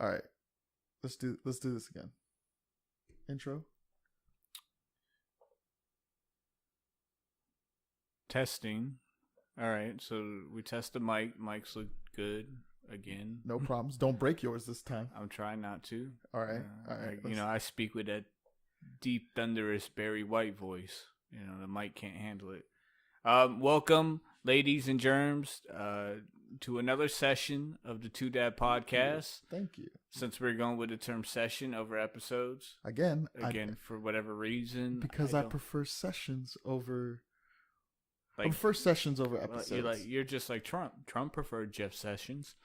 All right. Let's do this again. Intro. Testing. All right. So we test the mic. Mics look good again. No problems. Don't break yours this time. I'm trying not to. All right. All right. I speak with that deep, thunderous Barry White voice. The mic can't handle it. Welcome, ladies and germs, to another session of the Two Dad Podcast. Thank you. Since we're going with the term session over episodes. Again, for whatever reason. Because I prefer sessions over... I prefer sessions over episodes. You're just like Trump. Trump preferred Jeff Sessions.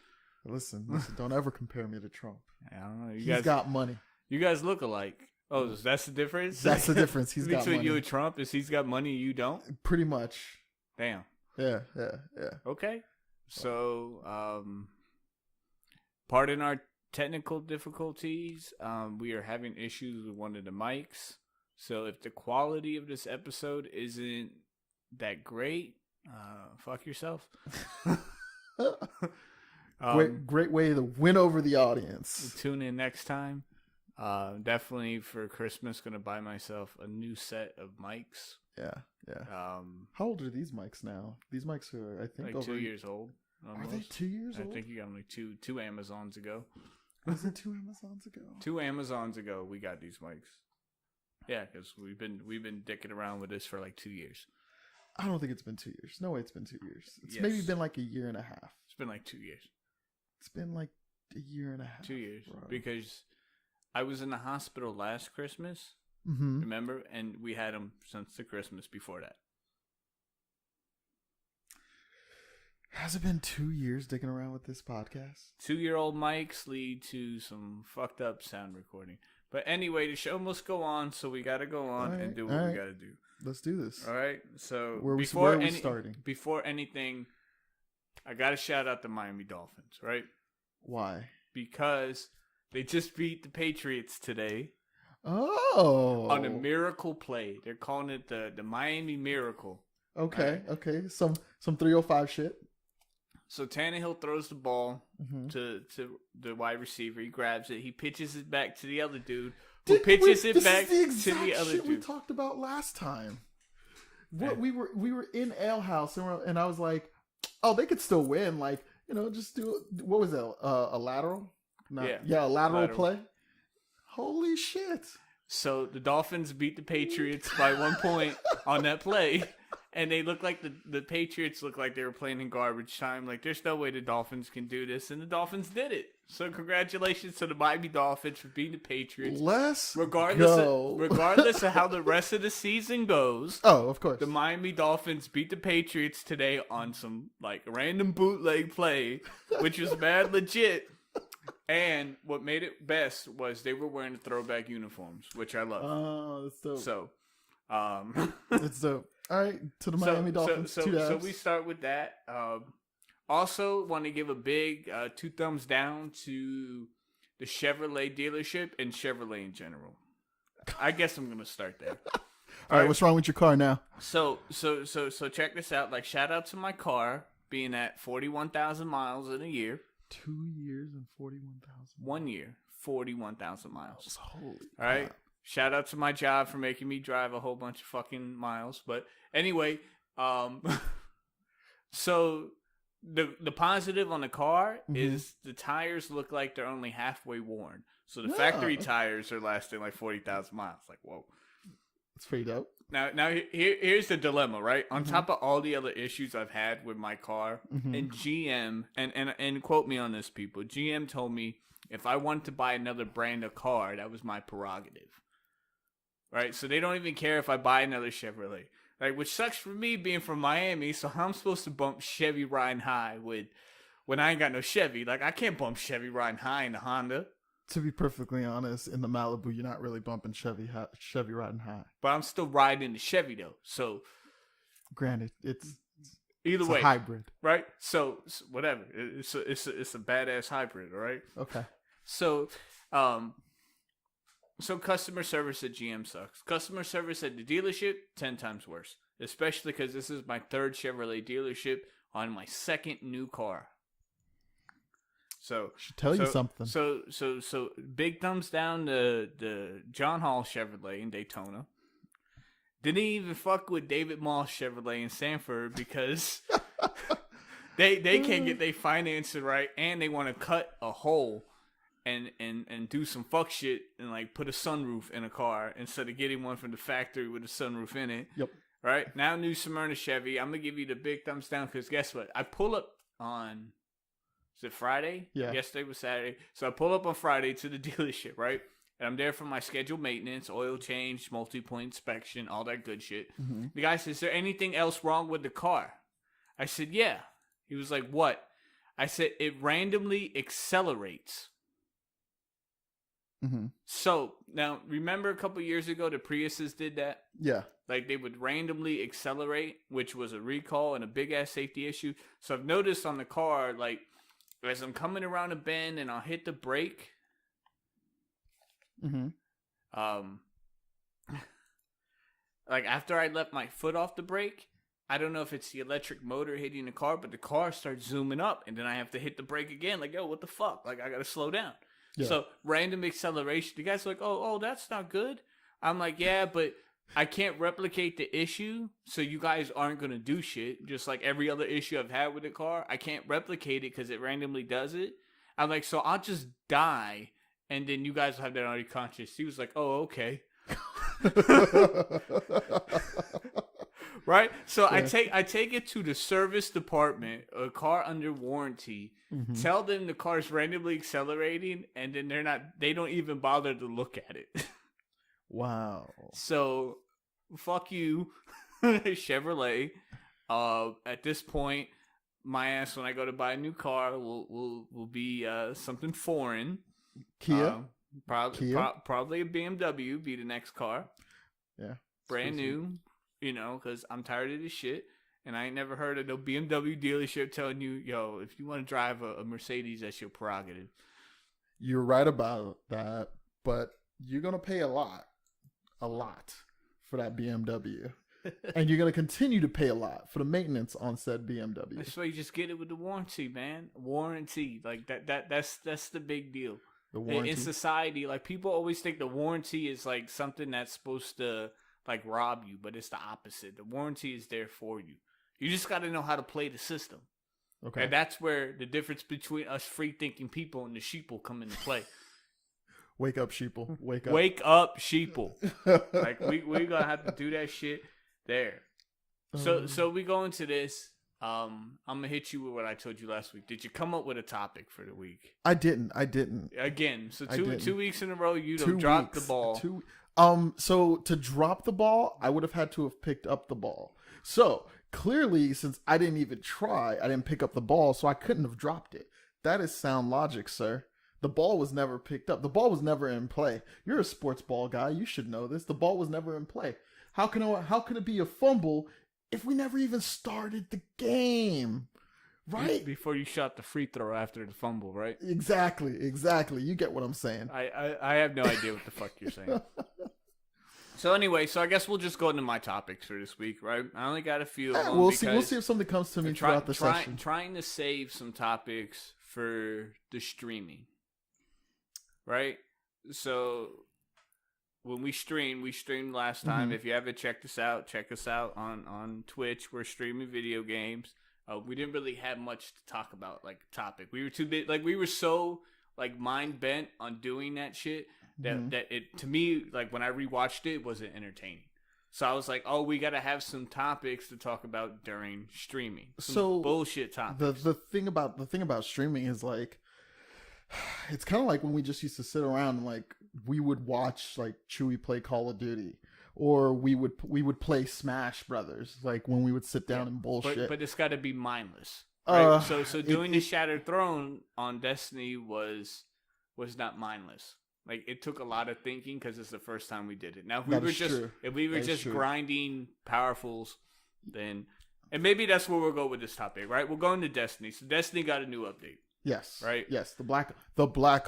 Listen, don't ever compare me to Trump. I don't know. He's got money. You guys look alike. Oh, that's the difference? That's the difference. He's got money. Between you and Trump is he's got money and you don't? Pretty much. Damn. Yeah. Okay. So, pardon our technical difficulties. We are having issues with one of the mics. So if the quality of this episode isn't that great, fuck yourself. Great way to win over the audience. Tune in next time. Definitely for Christmas, gonna buy myself a new set of mics. Yeah. How old are these mics now? These mics are, I think, like 2 years old. Almost. Are they 2 years old? I think you got them like two Amazons ago. Was it 2 Amazons ago? 2 Amazons ago, we got these mics. Yeah, because we've been dicking around with this for like 2 years. I don't think it's been 2 years. No way, it's been 2 years. It's maybe been like a year and a half. It's been like 2 years. It's been like a year and a half. 2 years, bro. Because I was in the hospital last Christmas. Mm-hmm. Remember? And we had them since the Christmas before that. Has it been 2 years digging around with this podcast? 2-year-old mics lead to some fucked up sound recording. But anyway, the show must go on, so we got to go on and do what we got to do. Let's do this. All right. So where are we starting? Before anything, I got to shout out the Miami Dolphins, right? Why? Because they just beat the Patriots today. Oh. On a miracle play. They're calling it the Miami Miracle. Okay. Right? Okay. Some 305 shit. So Tannehill throws the ball to the wide receiver. He grabs it. He pitches it back to the other dude. Who pitches it back to the other dude. We talked about last time. What we were in Ale House and I was like, oh, they could still win. Like, just do what was that? A lateral? A lateral play. Holy shit! So the Dolphins beat the Patriots by 1 point on that play. And they look like the Patriots look like they were playing in garbage time. Like, there's no way the Dolphins can do this. And the Dolphins did it. So congratulations to the Miami Dolphins for beating the Patriots. Regardless of how the rest of the season goes. Oh, of course. The Miami Dolphins beat the Patriots today on some, like, random bootleg play, which was mad legit. And what made it best was they were wearing the throwback uniforms, which I love. Oh, that's dope. So, it's dope. All right, to the Miami Dolphins. So we start with that. Also, want to give a big 2 thumbs down to the Chevrolet dealership and Chevrolet in general. I guess I'm gonna start there. All right, what's wrong with your car now? So check this out. Like, shout out to my car being at 41,000 miles in a year. 2 years and 41,000. 1 year, 41,000 miles. Holy. All right. Shout out to my job for making me drive a whole bunch of fucking miles. But anyway, so the positive on the car is the tires look like they're only halfway worn. So the factory tires are lasting like 40,000 miles. Like, whoa. It's pretty dope. Now here's the dilemma, right? On top of all the other issues I've had with my car, and GM, and quote me on this, people, GM told me if I wanted to buy another brand of car, that was my prerogative. Right, so they don't even care if I buy another Chevrolet, like, which sucks for me being from Miami. So how I'm supposed to bump Chevy riding high when I ain't got no Chevy? Like, I can't bump Chevy riding high in the Honda. To be perfectly honest, in the Malibu, you're not really bumping Chevy riding high. But I'm still riding the Chevy though. So, granted, it's a way hybrid, right? So whatever, it's a badass hybrid, all right? Okay. So, So customer service at GM sucks. Customer service at the dealership, 10 times worse. Especially because this is my 3rd Chevrolet dealership on my 2nd new car. So should tell you something. So big thumbs down to the John Hall Chevrolet in Daytona. Didn't even fuck with David Moss Chevrolet in Sanford because they can't get their financing right, and they want to cut a hole and do some fuck shit and like put a sunroof in a car instead of getting one from the factory with a sunroof in it. Yep. Right now, New Smyrna Chevy. I'm gonna give you the big thumbs down because guess what? I pull up on. Is it Friday? Yeah. Yesterday was Saturday. So I pull up on Friday to the dealership, right? And I'm there for my scheduled maintenance, oil change, multi-point inspection, all that good shit. Mm-hmm. The guy says, is there anything else wrong with the car? I said, yeah. He was like, what? I said, it randomly accelerates. Mm-hmm. So, now, remember a couple years ago the Priuses did that? Yeah. Like, they would randomly accelerate, which was a recall and a big-ass safety issue. So I've noticed on the car, like, as I'm coming around a bend and I'll hit the brake, mm-hmm. Like after I let my foot off the brake, I don't know if it's the electric motor hitting the car, but the car starts zooming up, and then I have to hit the brake again. Like, yo, what the fuck? Like, I gotta slow down. Yeah. So random acceleration. The guy's like, oh, that's not good. I'm like, yeah, but I can't replicate the issue, so you guys aren't going to do shit. Just like every other issue I've had with the car, I can't replicate it because it randomly does it. I'm like, so I'll just die, and then you guys will have that on your conscience. He was like, oh, okay. Right? So yeah. I take it to the service department, a car under warranty, mm-hmm. tell them the car's randomly accelerating, and then they don't even bother to look at it. Wow. So, fuck you, Chevrolet. At this point, my ass when I go to buy a new car will be something foreign. Kia. Probably a BMW be the next car. Yeah. Brand new, because I'm tired of this shit. And I ain't never heard of no BMW dealership telling you, yo, if you want to drive a Mercedes, that's your prerogative. You're right about that, but you're going to pay a lot for that BMW. And you're going to continue to pay a lot for the maintenance on said BMW. That's why you just get it with the warranty, man. Warranty. Like that's the big deal. The warranty. In society, like people always think the warranty is like something that's supposed to like rob you, but it's the opposite. The warranty is there for you. You just got to know how to play the system. Okay. And that's where the difference between us free-thinking people and the sheeple come into play. Wake up, sheeple. Wake up. Wake up, sheeple. Like we gonna have to do that shit there. So we go into this. I'm gonna hit you with what I told you last week. Did you come up with a topic for the week? I didn't. Again, so 2 weeks in a row you dropped the ball. So to drop the ball, I would have had to have picked up the ball. So clearly, since I didn't even try, I didn't pick up the ball, so I couldn't have dropped it. That is sound logic, sir. The ball was never picked up. The ball was never in play. You're a sports ball guy. You should know this. The ball was never in play. How can it be a fumble if we never even started the game? Right? Before you shot the free throw after the fumble, right? Exactly. You get what I'm saying. I have no idea what the fuck you're saying. So anyway, I guess we'll just go into my topics for this week, right? I only got a few of them. We'll see if something comes to me throughout the session. Trying to save some topics for the streaming. Right? So when we streamed last time. Mm-hmm. If you haven't checked us out, check us out on Twitch. We're streaming video games. We didn't really have much to talk about, like topic. We were too big, like we were so like mind bent on doing that shit that mm-hmm. that it to me, like when I rewatched it wasn't entertaining. So I was like, oh, we got to have some topics to talk about during streaming. Some bullshit topics. The thing about streaming is like, it's kind of like when we just used to sit around and like we would watch like Chewy play Call of Duty, or we would play Smash Brothers, like when we would sit down and bullshit. But it's got to be mindless. Right? So doing the Shattered Throne on Destiny was not mindless. Like it took a lot of thinking because it's the first time we did it. Now if we were just grinding powerfuls, then and maybe that's where we'll go with this topic, right? We'll go into Destiny. So Destiny got a new update. Yes. Right? Yes. The Black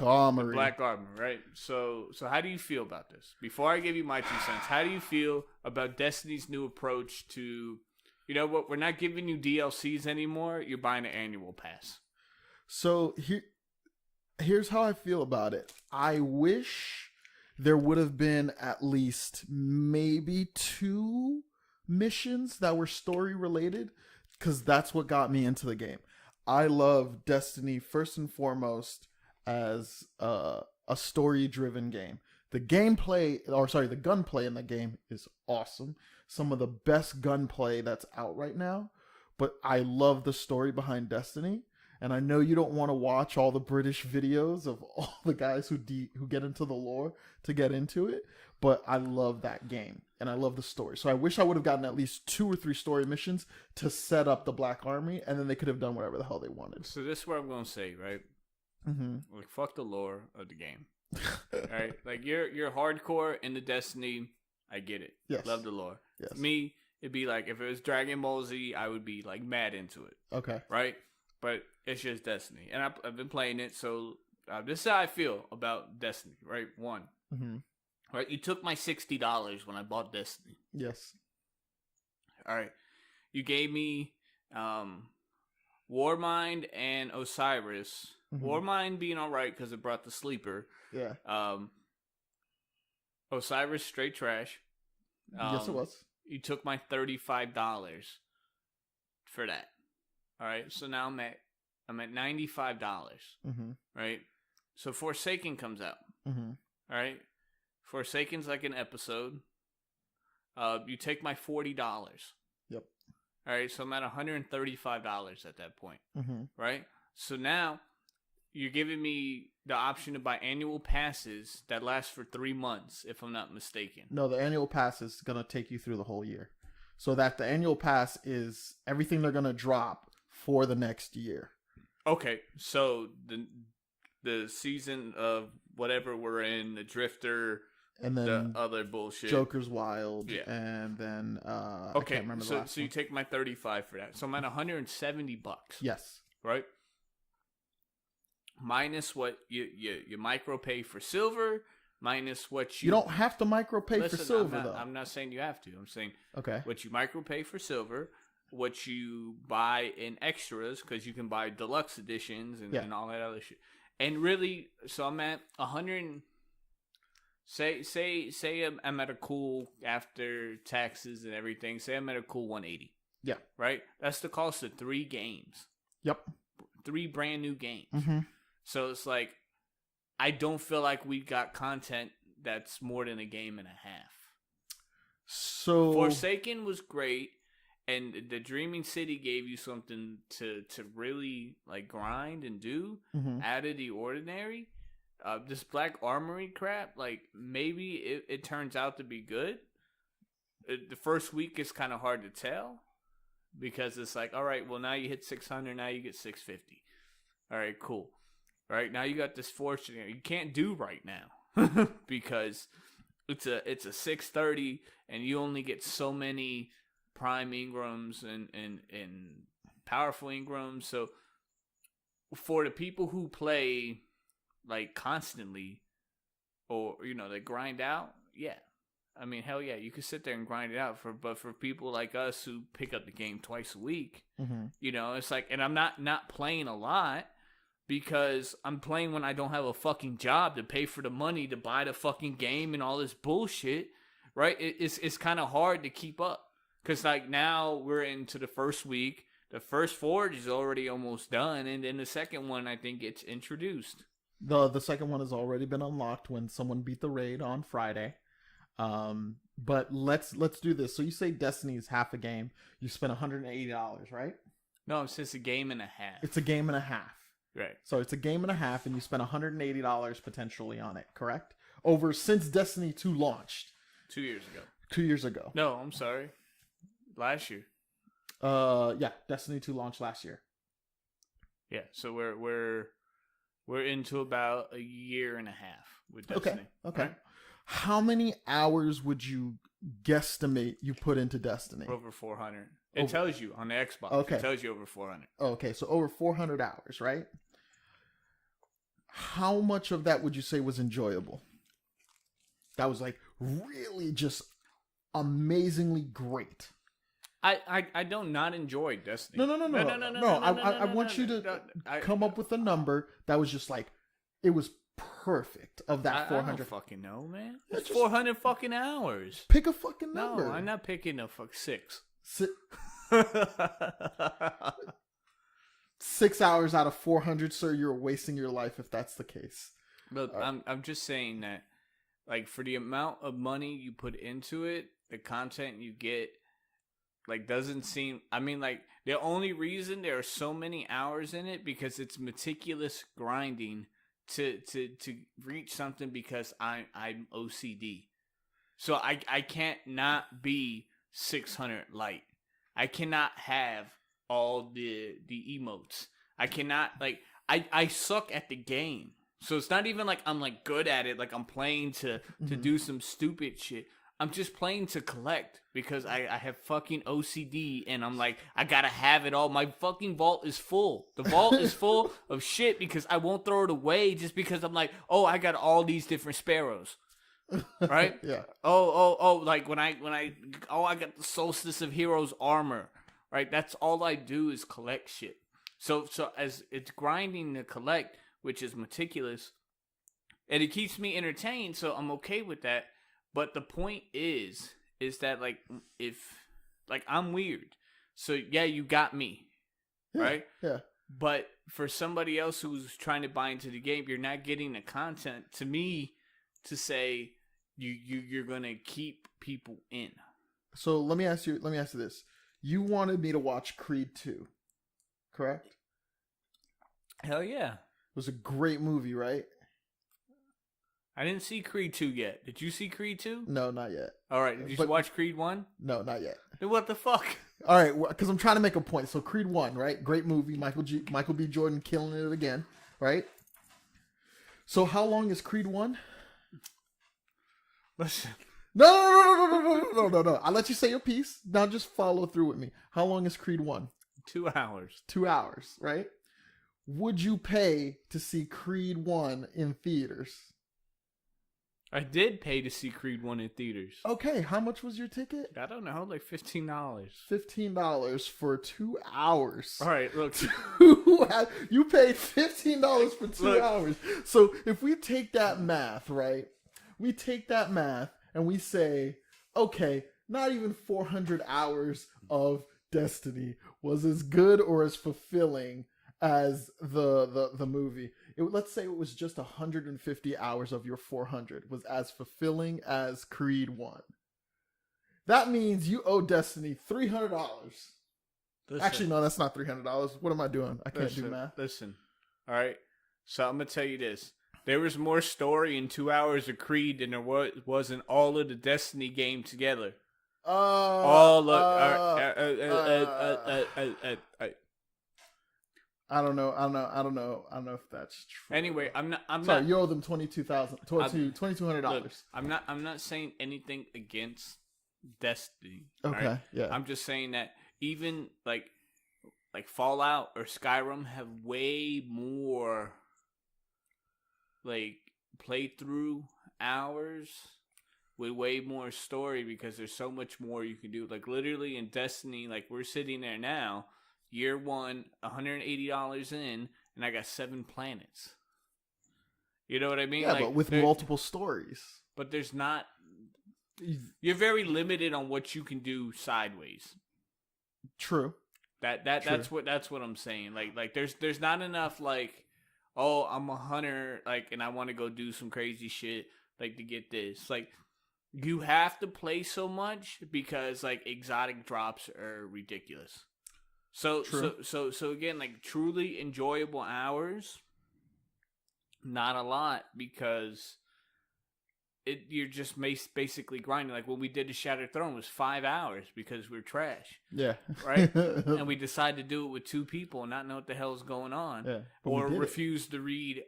Armory. The Black Armory, right? So how do you feel about this? Before I give you my 2 cents, how do you feel about Destiny's new approach to, you know what, we're not giving you DLCs anymore, you're buying an annual pass. So Here's how I feel about it. I wish there would have been at least maybe 2 missions that were story related, because that's what got me into the game. I love Destiny first and foremost as a story driven game. The gunplay in the game is awesome. Some of the best gunplay that's out right now. But I love the story behind Destiny. And I know you don't want to watch all the British videos of all the guys who get into the lore to get into it. But I love that game. And I love the story. So I wish I would have gotten at least 2 or 3 story missions to set up the Black Army. And then they could have done whatever the hell they wanted. So this is what I'm going to say, right? Mm-hmm. Like, fuck the lore of the game. Alright? Like, you're hardcore into Destiny. I get it. Yes. Love the lore. Yes. Me, it'd be like, if it was Dragon Ball Z, I would be, like, mad into it. Okay. Right? But it's just Destiny. And I've been playing it, so this is how I feel about Destiny, right? 1. Mm-hmm. Right? You took my $60 when I bought Destiny. Yes. Alright. You gave me Warmind and Osiris. Mm-hmm. Warmind being alright because it brought the sleeper. Yeah. Osiris, straight trash. Yes, it was. You took my $35 for that. All right, so now I'm at $95. Mm-hmm. Right, so Forsaken comes out. Mm-hmm. All right, Forsaken's like an episode. You take my $40. Yep. All right, so I'm at $135 at that point. Mm-hmm. Right, so now you're giving me the option to buy annual passes that last for 3 months, if I'm not mistaken. No, the annual pass is gonna take you through the whole year. So that the annual pass is everything they're gonna drop for the next year. Okay, so the season of whatever we're in, the Drifter, and then the other bullshit, Joker's Wild, yeah. And then okay, I can't remember the last so you take my $35 for that, so I'm at $170. Yes, right. Minus what you micro pay for silver, minus what you don't have to micro pay for silver though. though. I'm not saying you have to. I'm saying okay, what you micro pay for silver, what you buy in extras, because you can buy deluxe editions and all that other shit. And really, so I'm at 100. Say I'm at a cool, after taxes and everything. Say I'm at a cool 180. Yeah. Right. That's the cost of 3 games. Yep. 3 brand new games. Mm-hmm. So it's like, I don't feel like we got content that's more than a game and a half. So Forsaken was great, and the Dreaming City gave you something to really like grind and do out of the ordinary. This Black Armory crap, like maybe it turns out to be good. The first week is kind of hard to tell because it's like, all right, well now you hit 600, now you get 650. All right, cool. All right, now you got this fortune you can't do right now because it's a 630 and you only get so many prime Ingrams and powerful Ingrams. So for the people who play like constantly or they grind out, yeah. I mean, hell yeah, you could sit there and grind it out but for people like us who pick up the game twice a week, it's like, and I'm not playing a lot because I'm playing when I don't have a fucking job to pay for the money to buy the fucking game and all this bullshit, right? It's kind of hard to keep up because like now we're into the first week. The first forge is already almost done, and then the second one I think gets introduced. The second one has already been unlocked when someone beat the raid on Friday. But let's do this. So you say Destiny is half a game. You spent $180, right? No, it's just a game and a half. It's a game and a half. Right. So it's a game and a half, and you spent $180 potentially on it, correct? Since Destiny 2 launched. 2 years ago. 2 years ago. No, I'm sorry. Last year. Yeah, Destiny 2 launched last year. Yeah, so we're into about a year and a half with Destiny. Okay. Right? How many hours would you guesstimate you put into Destiny? Over 400. It tells you on the Xbox. Okay. It tells you over 400. Okay, so over 400 hours, right? How much of that would you say was enjoyable? That was like really just amazingly great. I don't not enjoy Destiny. No. I want you to come up with a number that was just like It was perfect of that 400. I don't fucking know, man. It's 400 fucking hours. Pick a fucking number. No, I'm not picking a 6. 6 hours out of 400, sir. You're wasting your life if that's the case. Look, I'm just saying that, like, for the amount of money you put into it, the content you get, like, doesn't seem. I mean, like, the only reason there are so many hours in it because it's meticulous grinding to reach something because I'm OCD. So I can't not be 600 light. I cannot have all the emotes. I cannot, like, I suck at the game. So it's not even like I'm like good at it, like I'm playing to do some stupid shit. I'm just playing to collect because I have fucking OCD and I'm like, I gotta have it all. My fucking vault is full. The vault is full of shit because I won't throw it away just because I'm like, oh, I got all these different sparrows. Right? Yeah. Oh, like when I got the Solstice of Heroes armor. Right? That's all I do is collect shit. So as it's grinding to collect, which is meticulous, and it keeps me entertained, so I'm okay with that. But the point is that, like, if, like, I'm weird. So, yeah, you got me. Yeah, right? Yeah. But for somebody else who's trying to buy into the game, you're not getting the content. To me, to say you're going to keep people in. So let me ask you this. You wanted me to watch Creed 2, correct? Hell yeah. It was a great movie, right? I didn't see Creed 2 yet. Did you see Creed 2? No, not yet. All right. Did you watch Creed 1? No, not yet. Then what the fuck? All right, because I'm trying to make a point. So Creed 1, right? Great movie. Michael B. Jordan killing it again, right? So how long is Creed 1? Listen. No. I'll let you say your piece. Now just follow through with me. How long is Creed 1? 2 hours. 2 hours, right? Would you pay to see Creed 1 in theaters? I did pay to see Creed 1 in theaters. Okay, how much was your ticket? I don't know, like $15. $15 for 2 hours. All right, look. You paid $15 for 2 hours. So if we take that math, right? We take that math and we say, okay, not even 400 hours of Destiny was as good or as fulfilling as the movie. Let's say it was just 150 hours of your 400 was as fulfilling as Creed 1. That means you owe Destiny $300. Actually, no, that's not $300. What am I doing? I can't do math. Listen, all right. So I'm gonna tell you this: there was more story in 2 hours of Creed than there was in all of the Destiny game together. I don't know if that's true. Anyway, I'm not. Sorry, you owe them $2,200. I'm not saying anything against Destiny. Okay, right? yeah. I'm just saying that even like Fallout or Skyrim have way more like playthrough hours with way more story because there's so much more you can do. Like literally in Destiny, like we're sitting there now. Year 1, $180 in, and I got 7 planets. You know what I mean? Yeah, like, but with multiple stories. But there's not. You're very limited on what you can do sideways. True. That's what I'm saying. Like there's not enough like, oh, I'm a hunter, like, and I want to go do some crazy shit like to get this. Like you have to play so much because like exotic drops are ridiculous. So again, like truly enjoyable hours, not a lot because you're just basically grinding. Like when we did the Shattered Throne, it was 5 hours because we're trash. Yeah. Right? And we decided to do it with 2 people and not know what the hell's going on. Yeah. Or refuse to read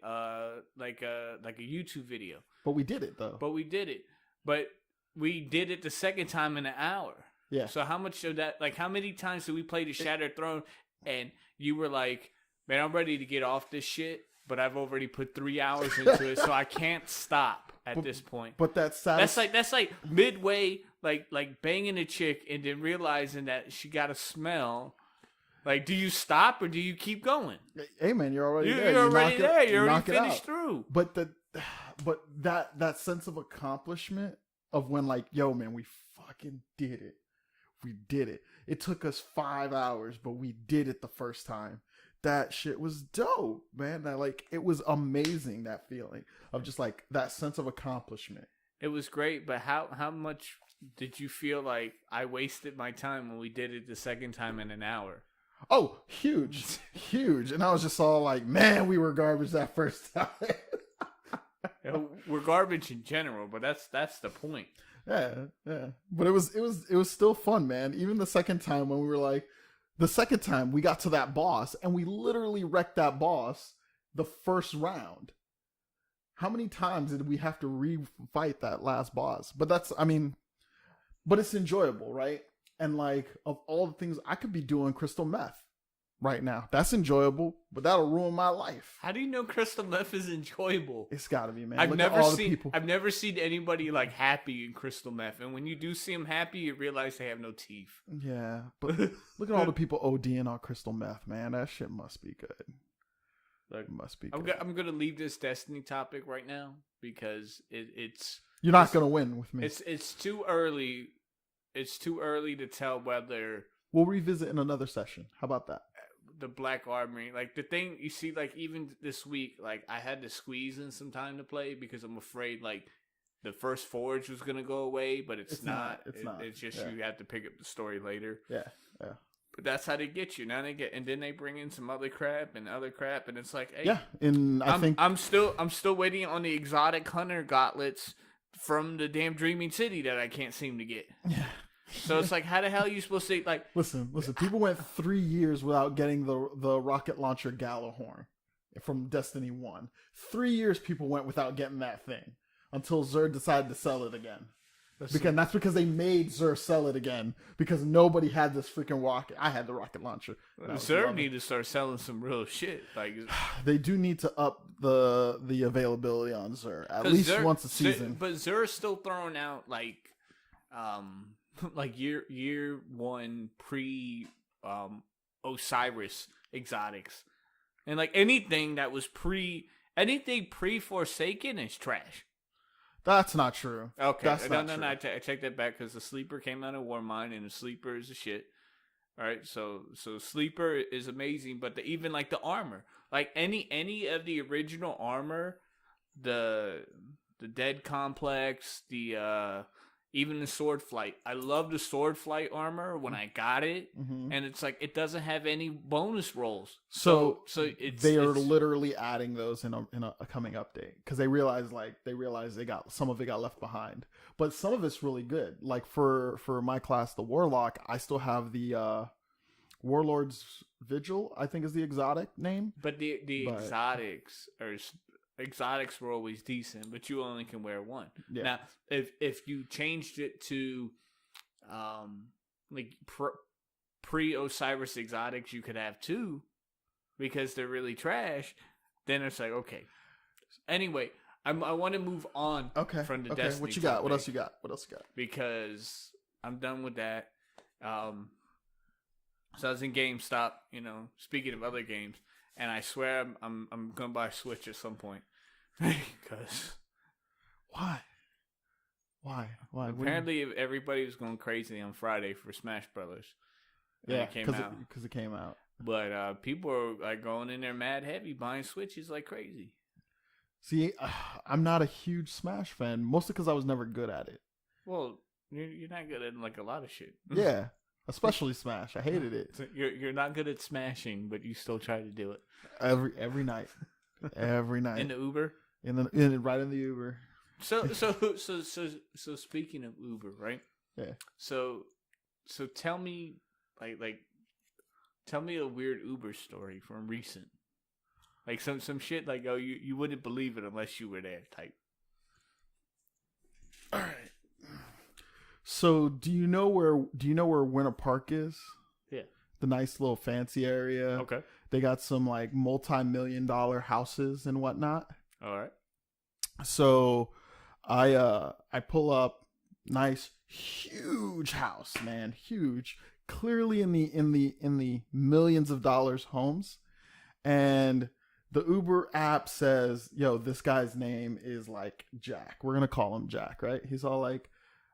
like a YouTube video. But we did it though. But we did it the second time in an hour. Yeah. So how much of that, like how many times did we play the Shattered Throne and you were like, man, I'm ready to get off this shit, but I've already put 3 hours into it, so I can't stop at this point. But that's like midway, like banging a chick and then realizing that she got a smell Like, do you stop or do you keep going? Hey man, you're already there. You're already there. You're already finished through. But that sense of accomplishment of when like, yo man, we fucking did it. We did it. It took us 5 hours, but we did it the first time. That shit was dope, man. That like, it was amazing, that feeling of just like that sense of accomplishment. It was great, but how much did you feel like I wasted my time when we did it the second time in an hour? Oh, huge, huge. And I was just all like, man, we were garbage that first time. We're garbage in general, but that's the point. Yeah. But it was still fun, man. Even the second time when we were like, the second time we got to that boss and we literally wrecked that boss the first round. How many times did we have to refight that last boss? But but it's enjoyable, right? And like, of all the things, I could be doing crystal meth right now. That's enjoyable, but that'll ruin my life. How do you know crystal meth is enjoyable? It's gotta be, man. I've never seen anybody like happy in crystal meth, and when you do see them happy, you realize they have no teeth. Yeah, but look at all the people ODing on crystal meth, man. That shit must be good. Look, it must be good. I'm gonna leave this Destiny topic right now because it's you're not gonna win with me. It's too early. It's too early to tell whether we'll revisit in another session. How about that? The Black Armory, like the thing you see, like even this week, like I had to squeeze in some time to play because I'm afraid like the first forge was gonna go away, but it's not. It's just you have to pick up the story later. Yeah. But that's how they get you. Now and then they bring in some other crap, and it's like, hey, yeah. And I'm still waiting on the exotic hunter gauntlets from the damn Dreaming City that I can't seem to get. Yeah. So it's like, how the hell are you supposed to like? Listen. People went 3 years without getting the rocket launcher Gallahorn from Destiny 1. 3 years people went without getting that thing until Xur decided to sell it again. That's because they made Xur sell it again because nobody had this freaking rocket. I had the rocket launcher. Xur need to start selling some real shit. Like they do need to up the availability on Xur at least once a season. But Xur is still throwing out like year one pre Osiris exotics, and like anything pre Forsaken is trash. That's not true. Okay, no. I take that back because the Sleeper came out of Warmind, and the Sleeper is a shit. All right, so Sleeper is amazing, but even like the armor, like any of the original armor, the Dead Complex, even the Sword Flight. I love the Sword Flight armor when I got it, and it's like it doesn't have any bonus rolls. So they are literally adding those in a coming update because they realize they got some of it got left behind, but some of it's really good. Like for my class, the Warlock, I still have the Warlord's Vigil, I think is the exotic name. But exotics were always decent, but you only can wear one. Yeah. Now, if you changed it to like pre Osiris exotics, you could have two because they're really trash. Then it's like, okay. Anyway, I want to move on. From the Destiny. What you got? What else you got? Because I'm done with that. So I was in GameStop. Speaking of other games. And I swear I'm gonna buy a Switch at some point. Because why? Apparently everybody was going crazy on Friday for Smash Brothers. Yeah, because it came out. But people are like going in there mad heavy buying Switches like crazy. See, I'm not a huge Smash fan, mostly because I was never good at it. Well, you're not good at like a lot of shit. Yeah. Especially Smash. I hated it. So you're not good at smashing, but you still try to do it. Every night. Every night. In the Uber? Right in the Uber. So speaking of Uber, right? Yeah. So tell me tell me a weird Uber story from recent. Like some shit like you wouldn't believe it unless you were there type. All right. So do you know where Winter Park is? Yeah. The nice little fancy area. Okay. They got some like multi-million-dollar houses and whatnot. All right. So I pull up, nice huge house, man, huge, clearly in the millions of dollars homes, and the Uber app says, yo, this guy's name is like Jack. We're gonna call him Jack, right? He's all like,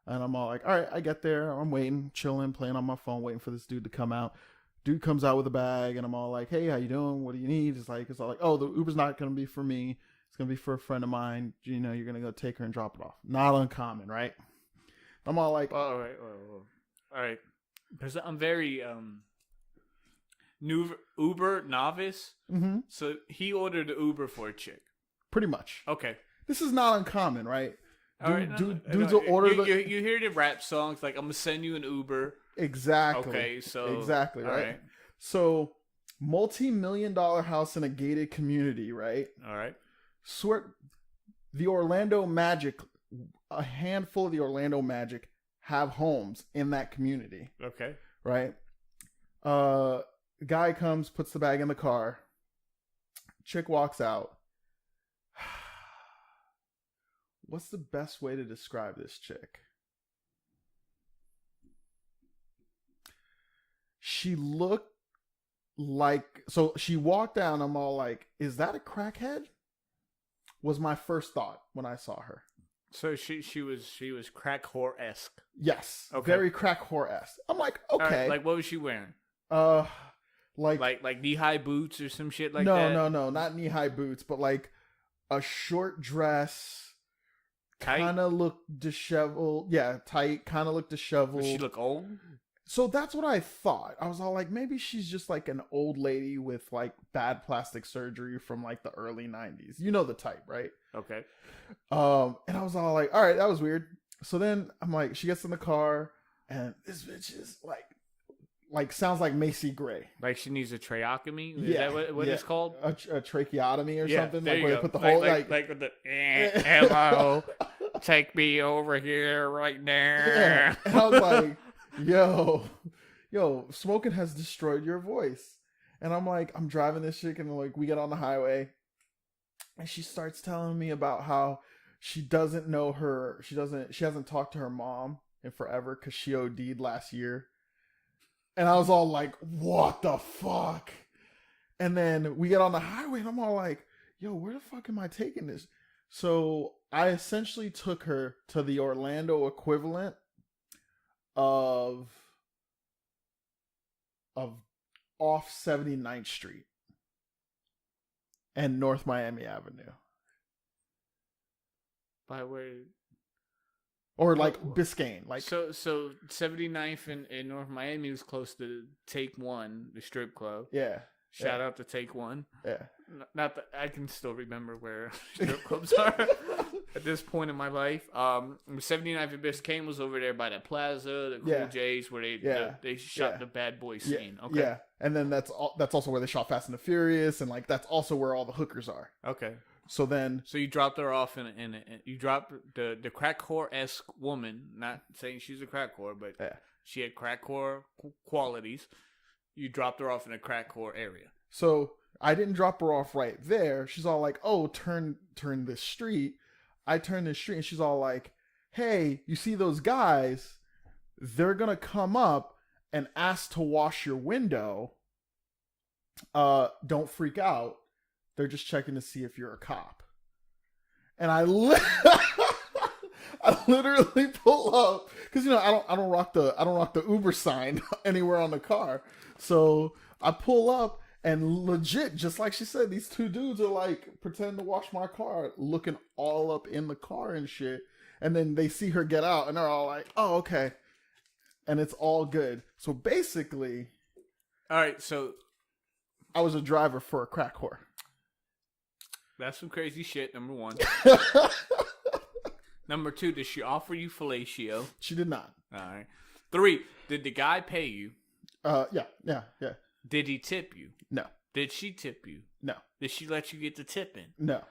and I'm all like, all right, I get there, I'm waiting, chilling, playing on my phone, waiting for this dude to come out. Dude comes out with a bag, and I'm all like, hey, how you doing? What do you need? It's all like, oh, the Uber's not gonna be for me. It's gonna be for a friend of mine. You know, you're gonna go take her and drop it off. Not uncommon, right? I'm all like, all right, because I'm very new Uber novice. Mm-hmm. So he ordered the Uber for a chick. Pretty much. Okay. This is not uncommon, right? Dudes will order order you hear the rap songs like, I'm gonna send you an Uber. Exactly. Okay, so exactly, right? So multi-million-dollar house in a gated community, right? All right. Swear, the Orlando Magic, a handful of the Orlando Magic have homes in that community. Okay. Right? Guy comes, puts the bag in the car. Chick walks out. What's the best way to describe this chick? She looked like, so she walked down. I'm all like, is that a crackhead? Was my first thought when I saw her. So she was crack whore-esque. Yes. Okay. Very crack whore-esque. I'm like, okay. Right, like, what was she wearing? Like knee-high boots or some shit like that? No, not knee-high boots, but like a short dress. Kind of looked disheveled. Yeah, tight. Kind of looked disheveled. Does she look old? So that's what I thought. I was all like, maybe she's just like an old lady with like bad plastic surgery from like the early 90s. You know the type, right? Okay. And I was all like, all right, that was weird. So then I'm like, she gets in the car and this bitch is like sounds like Macy Gray. Like she needs a tracheotomy? Is that what it's called? A tracheotomy or something? There like you where go. they put the whole like with the hello. Take me over here right now. Yeah. And I was like, yo, smoking has destroyed your voice. And I'm like, I'm driving this chick and like we get on the highway and she starts telling me about how she doesn't know her, she hasn't talked to her mom in forever because she OD'd last year. And I was all like, what the fuck? And then we get on the highway and I'm all like, yo, where the fuck am I taking this? So I essentially took her to the Orlando equivalent of off 79th Street and North Miami Avenue. By where? Or like Biscayne. Like so 79th in North Miami was close to Take One, the strip club. Yeah. Shout out to Take One. Yeah. Not that I can still remember where strip clubs are at this point in my life. 79th and Biscayne was over there by the Plaza, the Cool J's, where they shot the Bad Boy scene. Okay. Yeah. And then that's also where they shot Fast and the Furious, and like that's also where all the hookers are. Okay. So you dropped her off in you dropped the crack whore-esque woman, not saying she's a crack whore, but she had crack whore qualities. You dropped her off in a crack whore area. So I didn't drop her off right there. She's all like, oh, turn this street. I turn this street and she's all like, hey, you see those guys? They're going to come up and ask to wash your window. Don't freak out. They're just checking to see if you're a cop. And I literally pull up because I don't rock the Uber sign anywhere on the car. So I pull up and legit, just like she said, these two dudes are like pretending to wash my car, looking all up in the car and shit. And then they see her get out and they're all like, oh, okay. And it's all good. So basically, all right. So I was a driver for a crack whore. That's some crazy shit, number one. Number two, did she offer you fellatio? She did not. All right. 3, did the guy pay you? Yeah. Did he tip you? No. Did she tip you? No. Did she let you get the tip in? No.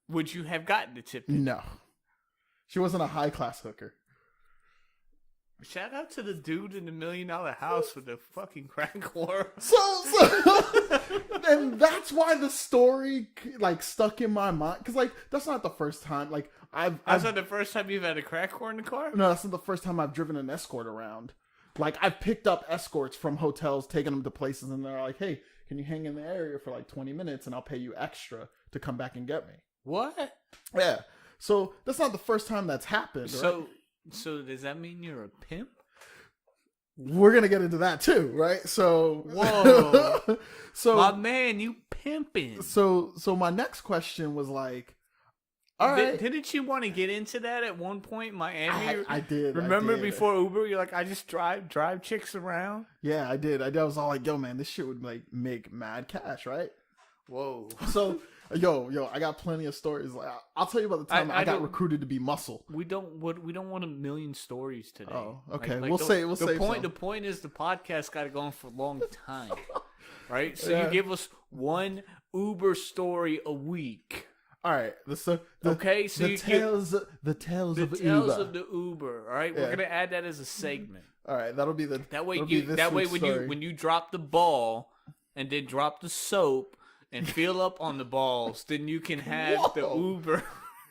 Would you have gotten the tip in? No. She wasn't a high-class hooker. Shout out to the dude in the $1 million house with the fucking crack whore. So and that's why the story like stuck in my mind, because like that's not the first time. Like that's not the first time you've had a crack whore in the car. No, that's not the first time I've driven an escort around. Like, I've picked up escorts from hotels, taking them to places, and they're like, hey, can you hang in the area for like 20 minutes and I'll pay you extra to come back and get me? What? Yeah. So that's not the first time that's happened. So, right? so does that mean you're a pimp? We're going to get into that too, right? So, whoa. So, my man, you pimping. So my next question was like, all right. Didn't you want to get into that at one point in Miami? I did. Remember before Uber, you're like, I just drive chicks around? Yeah, I did. I was all like, yo, man, this shit would like make mad cash, right? Whoa. So, yo, I got plenty of stories. Like, I'll tell you about the time I got recruited to be muscle. We don't want a million stories today. Oh, okay. Like we'll say the point is the podcast got to go on for a long time, right? So you give us one Uber story a week. All right. So the tales of Uber. The tales of the Uber. All right, we're gonna add that as a segment. All right, that'll be the when you drop the ball and then drop the soap and fill up on the balls, then you can have the Uber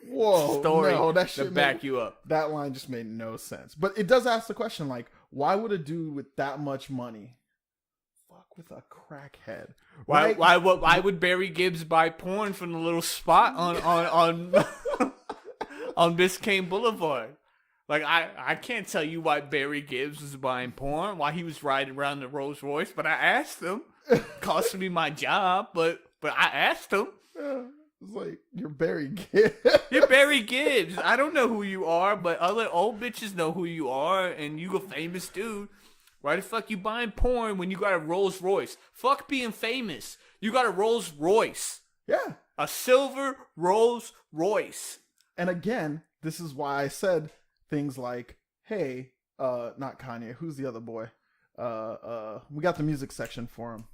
story to back you up. That line just made no sense. But it does ask the question, like, why would a dude with that much money fuck with a crackhead? Right? Why would Barry Gibbs buy porn from the little spot on on Biscayne Boulevard? Like, I can't tell you why Barry Gibbs was buying porn, why he was riding around the Rolls Royce, but I asked him. Cost me my job, but I asked him. It's like, you're Barry Gibbs. You're Barry Gibbs. I don't know who you are, but other old bitches know who you are, and you a famous dude. Why the fuck you buying porn when you got a Rolls Royce? Fuck being famous. You got a Rolls Royce. Yeah. A silver Rolls Royce. And again, this is why I said things like, hey, not Kanye, who's the other boy? We got the music section for him.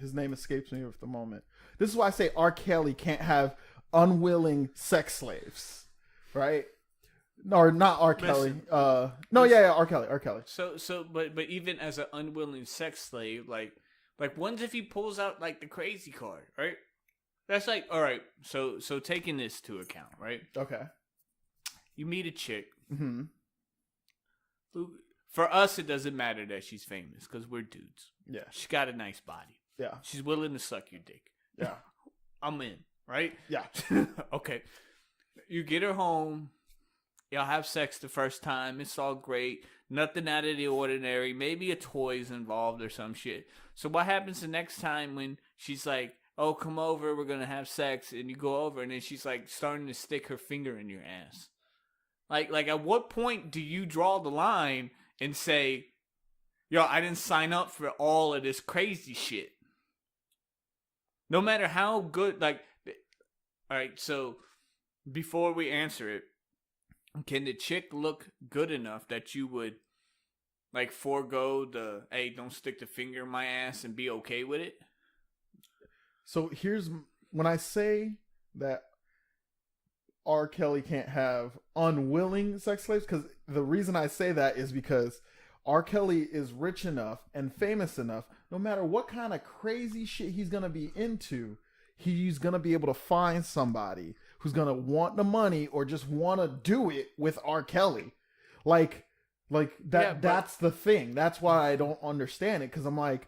His name escapes me at the moment. This is why I say R. Kelly can't have unwilling sex slaves, right? Or not R. Kelly. R. Kelly. But even as an unwilling sex slave, like once if he pulls out like the crazy card, right? That's like, all right. So taking this to account, right? Okay. You meet a chick. Mm-hmm. Who, for us, it doesn't matter that she's famous because we're dudes. Yeah. She's got a nice body. Yeah. She's willing to suck your dick. Yeah. I'm in, right? Yeah. Okay. You get her home. Y'all have sex the first time. It's all great. Nothing out of the ordinary. Maybe a toy's involved or some shit. So what happens the next time when she's like, oh, come over, we're going to have sex, and you go over, and then she's like starting to stick her finger in your ass? Like at what point do you draw the line and say, yo, I didn't sign up for all of this crazy shit? No matter how good, like, all right, so before we answer it, can the chick look good enough that you would, like, forego the, hey, don't stick the finger in my ass and be okay with it? So here's, when I say that R. Kelly can't have unwilling sex slaves, because the reason I say that is because R. Kelly is rich enough and famous enough, no matter what kind of crazy shit he's going to be into, he's going to be able to find somebody who's going to want the money or just want to do it with R. Kelly. Like that. Yeah, that's the thing. That's why I don't understand it. Cause I'm like,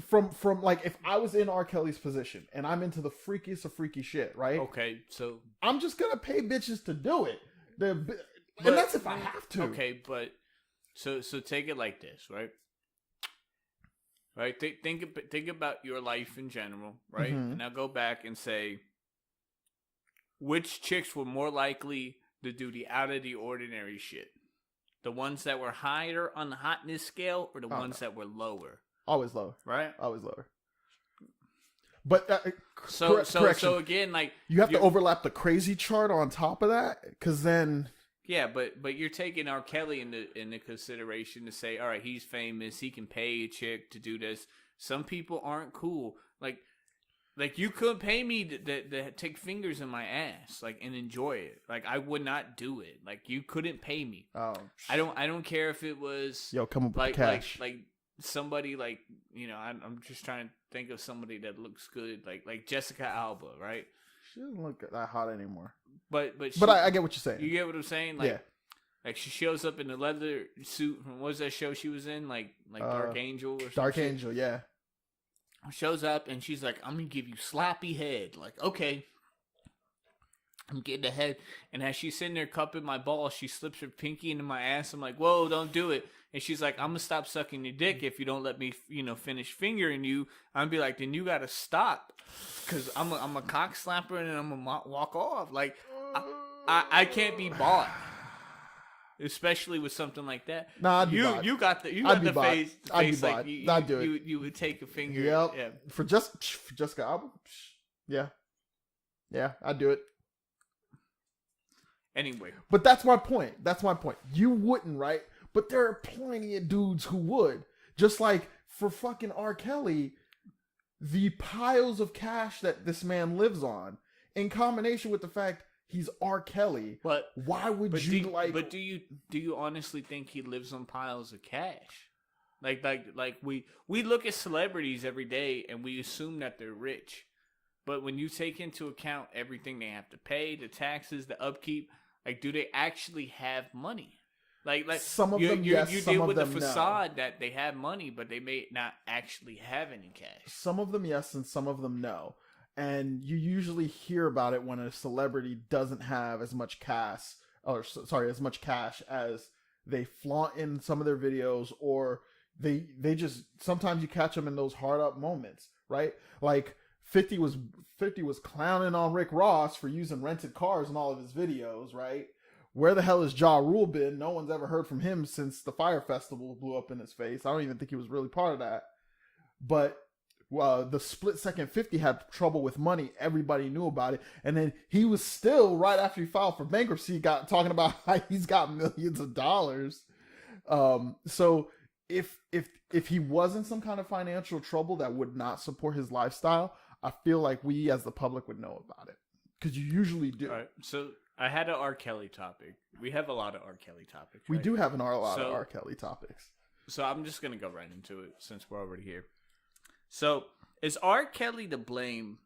from like, if I was in R. Kelly's position and I'm into the freakiest of freaky shit, right? Okay. So I'm just going to pay bitches to do it. And that's if I have to. Okay. But so take it like this, right? Right. Think about your life in general, right? Mm-hmm. Now go back and say, which chicks were more likely to do the out of the ordinary shit? The ones that were higher on the hotness scale, or the ones that were lower? Always lower, right? Always lower. But so again, like, you have to overlap the crazy chart on top of that, because then. Yeah, but you're taking R. Kelly into consideration to say, all right, he's famous, he can pay a chick to do this. Some people aren't cool. Like you couldn't pay me to take fingers in my ass, like, and enjoy it. Like, I would not do it. Like, you couldn't pay me. Oh, I don't care if it was come up with cash. Like somebody, like, you know, I'm just trying to think of somebody that looks good, like Jessica Alba, right? She doesn't look that hot anymore. But I get what you're saying. You get what I'm saying? Like, yeah. Like she shows up in the leather suit from what was that show she was in? Like Dark Angel or something. Dark Angel, yeah. Shows up and she's like, I'm gonna give you sloppy head. Like, okay. I'm getting the head. And as she's sitting there cupping my balls, she slips her pinky into my ass. I'm like, whoa, don't do it. And she's like, I'm gonna stop sucking your dick if you don't let me, finish fingering you. I'm be like, then you gotta stop. Cause I'm a cock slapper and I'm gonna walk off. Like, I can't be bought. Especially with something like that. Nah, I'd be you bought. you got the face I'd be like bought. you, I'd do it. You would take a finger. Yep. Yeah. For Jessica Alba. Yeah. Yeah, I'd do it. Anyway. But that's my point. You wouldn't, right? But there are plenty of dudes who would. Just like for fucking R. Kelly, the piles of cash that this man lives on, in combination with the fact he's R. Kelly. But why would you like? But do you honestly think he lives on piles of cash? Like we look at celebrities every day and we assume that they're rich, but when you take into account everything they have to pay, the taxes, the upkeep, like do they actually have money? Like some of them, yes. You Some deal of with them, the facade that they have money, but they may not actually have any cash. Some of them, yes, and some of them, no. And you usually hear about it when a celebrity doesn't have as much cash, as much cash as they flaunt in some of their videos, or they just, sometimes you catch them in those hard up moments, right? Like 50 was clowning on Rick Ross for using rented cars in all of his videos, right? Where the hell has Ja Rule been? No one's ever heard from him since the Fire Festival blew up in his face. I don't even think he was really part of that. But the split second 50 had trouble with money. Everybody knew about it. And then he was still, right after he filed for bankruptcy, talking about how he's got millions of dollars. So if he was in some kind of financial trouble that would not support his lifestyle, I feel like we as the public would know about it. Because you usually do. All right, so I had an R. Kelly topic. We have a lot of R. Kelly topics. We do have a lot of R. Kelly topics. So I'm just going to go right into it since we're already here. So is R. Kelly to blame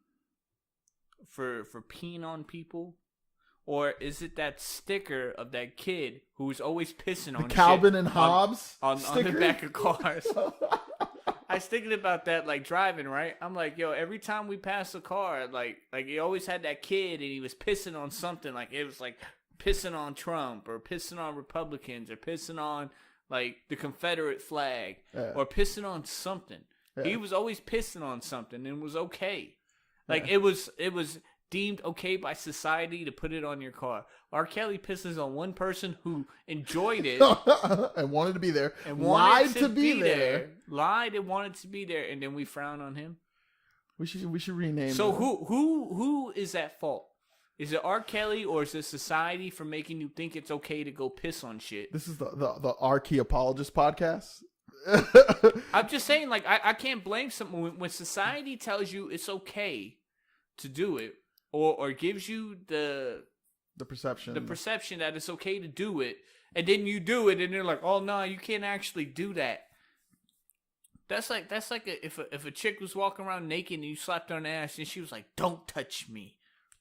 for peeing on people? Or is it that sticker of that kid who was always pissing on Calvin and Hobbes on the back of cars? I was thinking about that, like driving, right? I'm like, yo, every time we pass a car, like he always had that kid and he was pissing on something. Like it was like pissing on Trump or pissing on Republicans or pissing on like the Confederate flag or pissing on something. Yeah. He was always pissing on something and it was okay. Like it was deemed okay by society to put it on your car. R. Kelly pisses on one person who enjoyed it and wanted to be there, and lied to be there, lied and wanted to be there, and then we frown on him. We should rename. So who is at fault? Is it R. Kelly or is it society for making you think it's okay to go piss on shit? This is the R. Key Apologist podcast. I'm just saying, like I can't blame someone when society tells you it's okay to do it. Or gives you the perception that it's okay to do it, and then you do it, and they're like, "Oh no, you can't actually do that." That's like if a chick was walking around naked and you slapped her on the ass and she was like, "Don't touch me."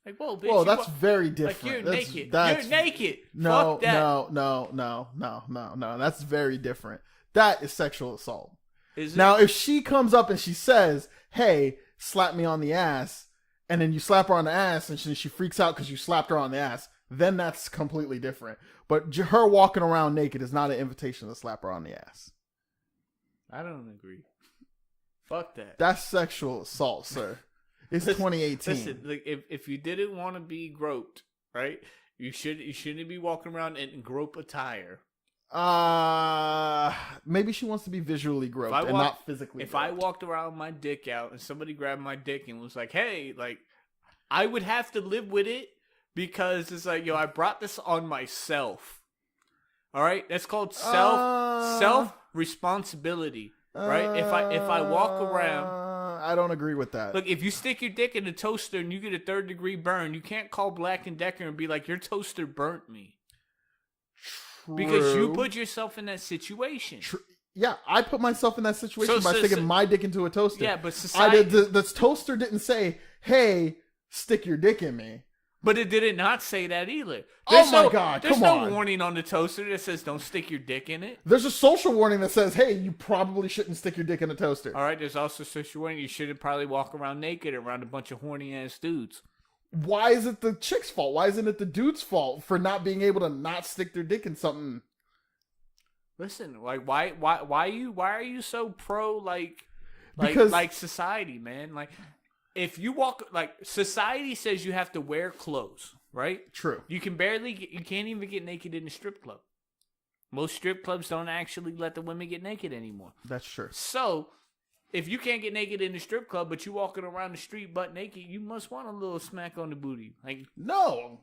Like, whoa, bitch. Whoa, that's very different. Like, you're naked. You're naked. No, Fuck that. No. That's very different. That is sexual assault. Is it? Now, if she comes up and she says, "Hey, slap me on the ass," and then you slap her on the ass and she freaks out because you slapped her on the ass, then that's completely different. But her walking around naked is not an invitation to slap her on the ass. I don't agree. Fuck that. That's sexual assault, sir. It's 2018. Listen, like, if you didn't want to be groped, right? You shouldn't be walking around in grope attire. Maybe she wants to be visually groped and not physically If groped. I walked around with my dick out and somebody grabbed my dick and was like, hey, like, I would have to live with it because it's like, yo, I brought this on myself. All right? That's called self responsibility, right? If I walk around, I don't agree with that. Look, if you stick your dick in a toaster and you get a 3rd-degree burn, you can't call Black & Decker and be like, your toaster burnt me. True. Because you put yourself in that situation. Yeah, I put myself in that situation by sticking my dick into a toaster. Yeah, but society... The toaster didn't say, hey, stick your dick in me. But it did not say that either. God, there's come no on. warning on the toaster that says don't stick your dick in it. There's a social warning that says, hey, you probably shouldn't stick your dick in a toaster. All right, there's also a social warning. You shouldn't probably walk around naked around a bunch of horny-ass dudes. Why is it the chick's fault? Why isn't it the dude's fault for not being able to not stick their dick in something? Listen, like, why are you so pro, like society, man? Like, if you walk, like, society says you have to wear clothes, right? True. You can't even get naked in the strip club. Most strip clubs don't actually let the women get naked anymore. That's true. So, if you can't get naked in the strip club, but you walking around the street butt naked, you must want a little smack on the booty. Like, no.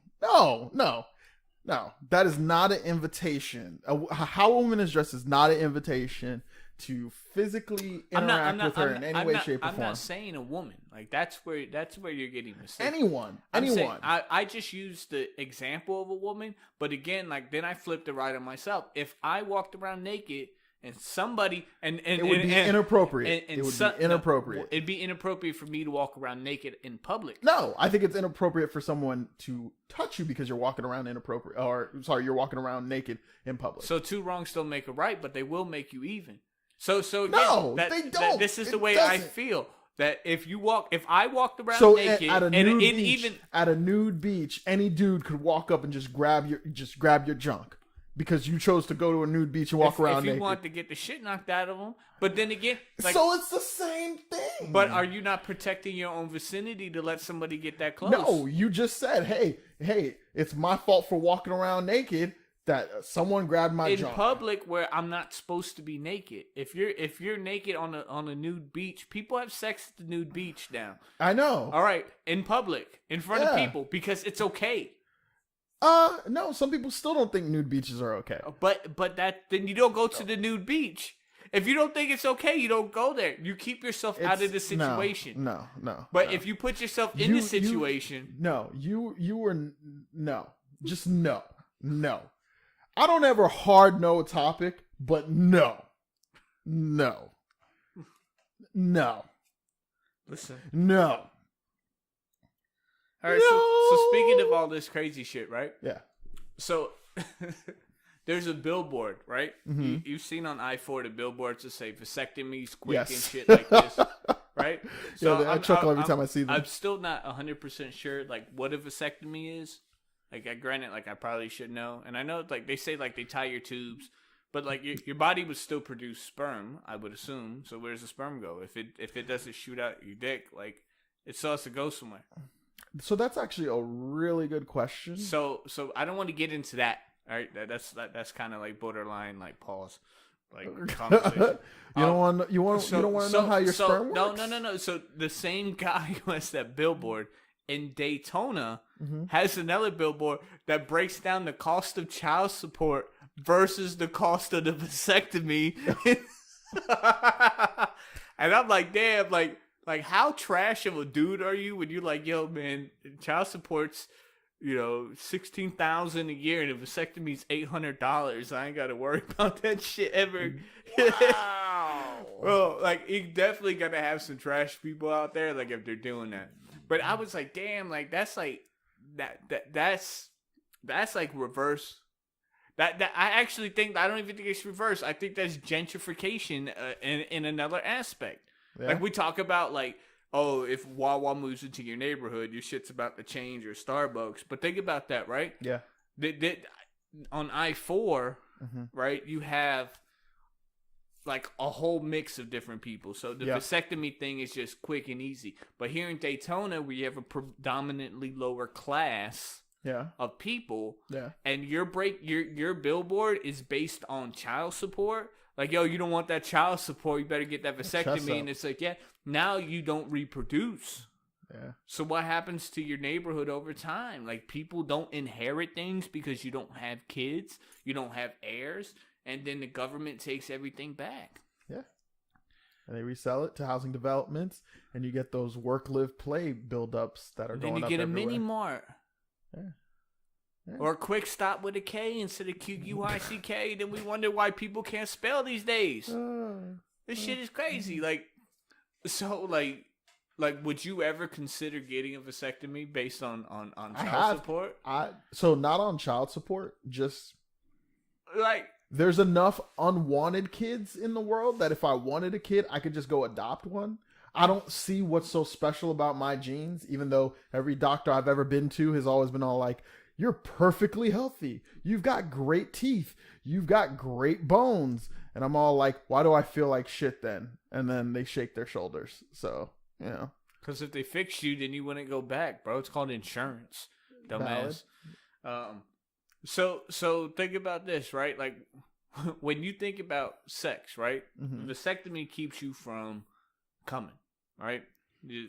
That is not an invitation. How a woman is dressed is not an invitation to physically interact with her in any way, shape, or form. I'm not saying a woman. Like, that's where you're getting mistaken. Anyone. I just used the example of a woman, but again, like, then I flipped it right on myself. If I walked around naked and somebody it would be inappropriate. It would be inappropriate. No, it'd be inappropriate for me to walk around naked in public. No, I think it's inappropriate for someone to touch you because you're walking around you're walking around naked in public. So two wrongs don't make a right, but they will make you even. So again, no, they don't. This is the way doesn't. I feel. That if I walked around naked at a nude beach, any dude could walk up and just grab your junk because you chose to go to a nude beach and walk around naked. If you want to get the shit knocked out of them, but then again, like, so it's the same thing. But are you not protecting your own vicinity to let somebody get that close? No, you just said, hey, it's my fault for walking around naked. That someone grabbed my junk. In public where I'm not supposed to be naked. If you're naked on a nude beach, people have sex at the nude beach now. I know. All right, in public, in front of people, because it's okay. No, some people still don't think nude beaches are okay. But then you don't go to the nude beach. If you don't think it's okay, you don't go there. You keep yourself out of the situation. No. But if you put yourself in the situation, you were just no. I don't ever hard no a topic, but no. Listen. No. All right, so speaking of all this crazy shit, right? Yeah. So there's a billboard, right? Mm-hmm. You've seen on I-4 the billboards that say vasectomies quick and shit like this, right? So yeah, I chuckle every time I see them. I'm still not 100% sure, like, what a vasectomy is. Like, granted, like, I probably should know. And I know, like, they say, like, they tie your tubes. But, like, your body would still produce sperm, I would assume. So where does the sperm go? If it doesn't shoot out your dick, like, it still has to go somewhere. So that's actually a really good question. So I don't want to get into that. All right, that's kind of like borderline, like, pause, like, conversation. You don't want to know how your sperm works? No. So the same guy who has that billboard in Daytona has another billboard that breaks down the cost of child support versus the cost of the vasectomy. And I'm like, damn, like how trash of a dude are you when you're like, yo, man, child support's, $16,000 a year and a vasectomy's $800. I ain't got to worry about that shit ever. Wow. Well, like, you definitely got to have some trash people out there, like, if they're doing that. But I was like, damn, like, that's like that's like reverse. That I actually think, I don't even think it's reverse. I think that's gentrification in another aspect. Yeah. Like, we talk about, like, oh, if Wawa moves into your neighborhood, your shit's about to change, or Starbucks. But think about that, right? Yeah. On I-4, right, you have, like, a whole mix of different people. So the vasectomy thing is just quick and easy. But here in Daytona, where you have a predominantly lower class of people, and your billboard is based on child support, like, yo, you don't want that child support, you better get that vasectomy. And it's like, now you don't reproduce. Yeah. So what happens to your neighborhood over time? Like, people don't inherit things because you don't have kids, you don't have heirs. And then the government takes everything back. Yeah. And they resell it to housing developments, and you get those work, live, play buildups that are going up everywhere. Then you get a mini mart. Yeah. Or a quick stop with a K instead of Q-U-I-C-K. Then we wonder why people can't spell these days. This shit is crazy. Like, so, like, Like, would you ever consider getting a vasectomy based on child support? So not on child support, just like there's enough unwanted kids in the world that if I wanted a kid, I could just go adopt one. I don't see what's so special about my genes, even though every doctor I've ever been to has always been all like, you're perfectly healthy. You've got great teeth. You've got great bones. And I'm all like, why do I feel like shit then? And then they shake their shoulders. So, you know. Because if they fix you, then you wouldn't go back, bro. It's called insurance, dumbass. So think about this, right? Like, when you think about sex, right? Mm-hmm. Vasectomy keeps you from coming, right?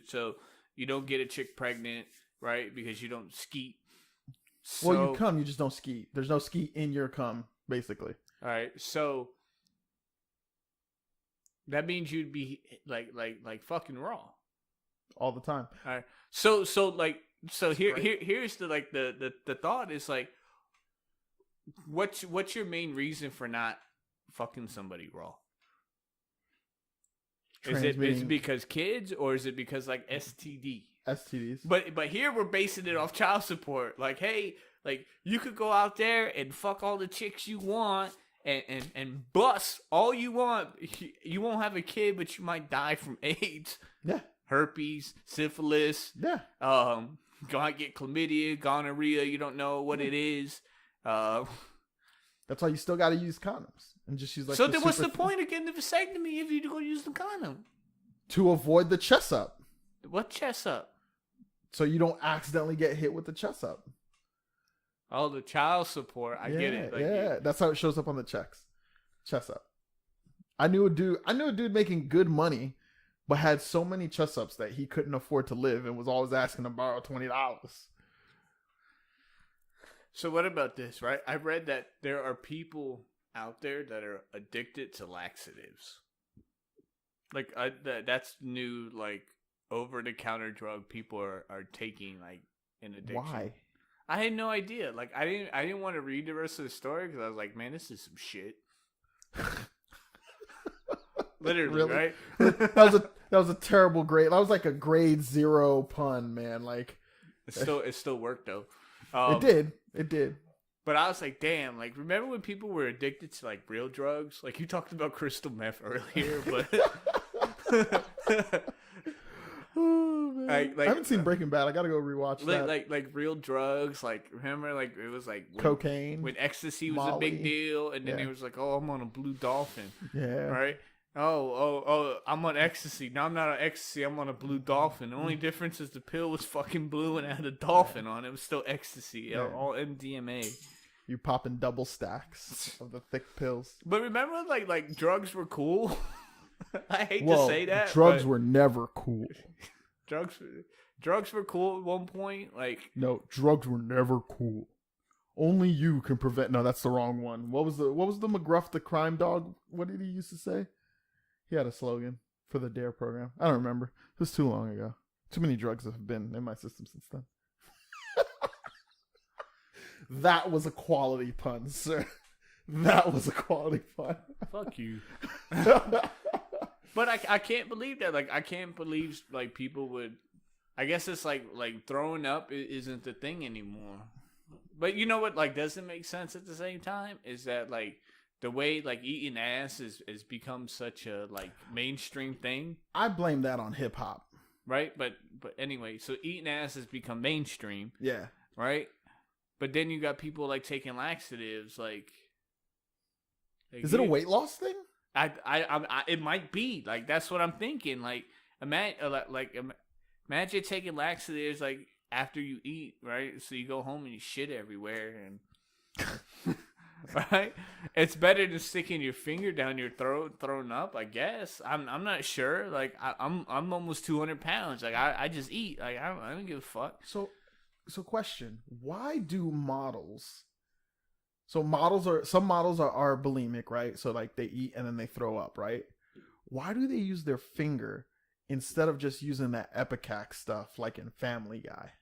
So you don't get a chick pregnant, right? Because you don't skeet. So, well, you come, you just don't skeet. There's no skeet in your cum, basically. All right, so that means you'd be like fucking raw all the time. All right, so here's the thought is like, what's your main reason for not fucking somebody raw? Is it because kids, or is it because like STDs? But here we're basing it off child support. Like, hey, like you could go out there and fuck all the chicks you want and bust all you want. You won't have a kid, but you might die from AIDS. Yeah. Herpes, syphilis. Yeah. Gonna get chlamydia, gonorrhea. You don't know what it is. That's why you still got to use condoms and just use like. So then, what's the point of getting the vasectomy if you go use the condom? To avoid the chest up. What chest up? So you don't accidentally get hit with the chest up. Oh, the child support. I get it. Like, that's how it shows up on the checks. Chest up. I knew a dude making good money, but had so many chest ups that he couldn't afford to live and was always asking to borrow $20. So what about this, right? I read that there are people out there that are addicted to laxatives. Like that's new, like over-the-counter drug people are taking, like in addiction. Why? I had no idea. Like I didn't want to read the rest of the story because I was like, man, this is some shit. Literally, really? Right? that was a terrible grade. That was like a grade 0 pun, man. Like it still worked though. It did. But I was like, damn, like, remember when people were addicted to, like, real drugs? Like, you talked about crystal meth earlier, but... Oh, man. I haven't seen Breaking Bad. I gotta go rewatch that. Like real drugs. Like, remember, like, it was, like... cocaine. When ecstasy was a big deal, and then it was like, oh, I'm on a blue dolphin. Yeah. Right? Oh, I'm on ecstasy. No, I'm not on ecstasy. I'm on a blue dolphin. The only difference is the pill was fucking blue and it had a dolphin on it. It was still ecstasy. Yeah. All MDMA. You popping double stacks of the thick pills. But remember, like drugs were cool? I hate to say that. Drugs were never cool. Drugs were cool at one point. Like, no, drugs were never cool. Only you can prevent. No, that's the wrong one. What was the McGruff the crime dog? What did he used to say? He had a slogan for the DARE program. I don't remember. It was too long ago. Too many drugs have been in my system since then. That was a quality pun, sir. That was a quality pun. Fuck you. But I can't believe that. Like, I can't believe, like, people would... I guess it's like throwing up isn't the thing anymore. But you know what, like, doesn't make sense at the same time? Is that, like... The way, like, eating ass is become such a, like, mainstream thing. I blame that on hip-hop. Right? But anyway, so eating ass has become mainstream. Yeah. Right? But then you got people, like, taking laxatives, like is it a weight loss thing? It might be. Like, that's what I'm thinking. Like, imagine taking laxatives, like, after you eat, right? So you go home and you shit everywhere and... Right, it's better than sticking your finger down your throat, throwing up. I guess I'm not sure. Like I'm almost 200 pounds. Like I just eat. Like I don't give a fuck. So question: why do models? So some models are bulimic, right? So like they eat and then they throw up, right? Why do they use their finger instead of just using that Epicac stuff like in Family Guy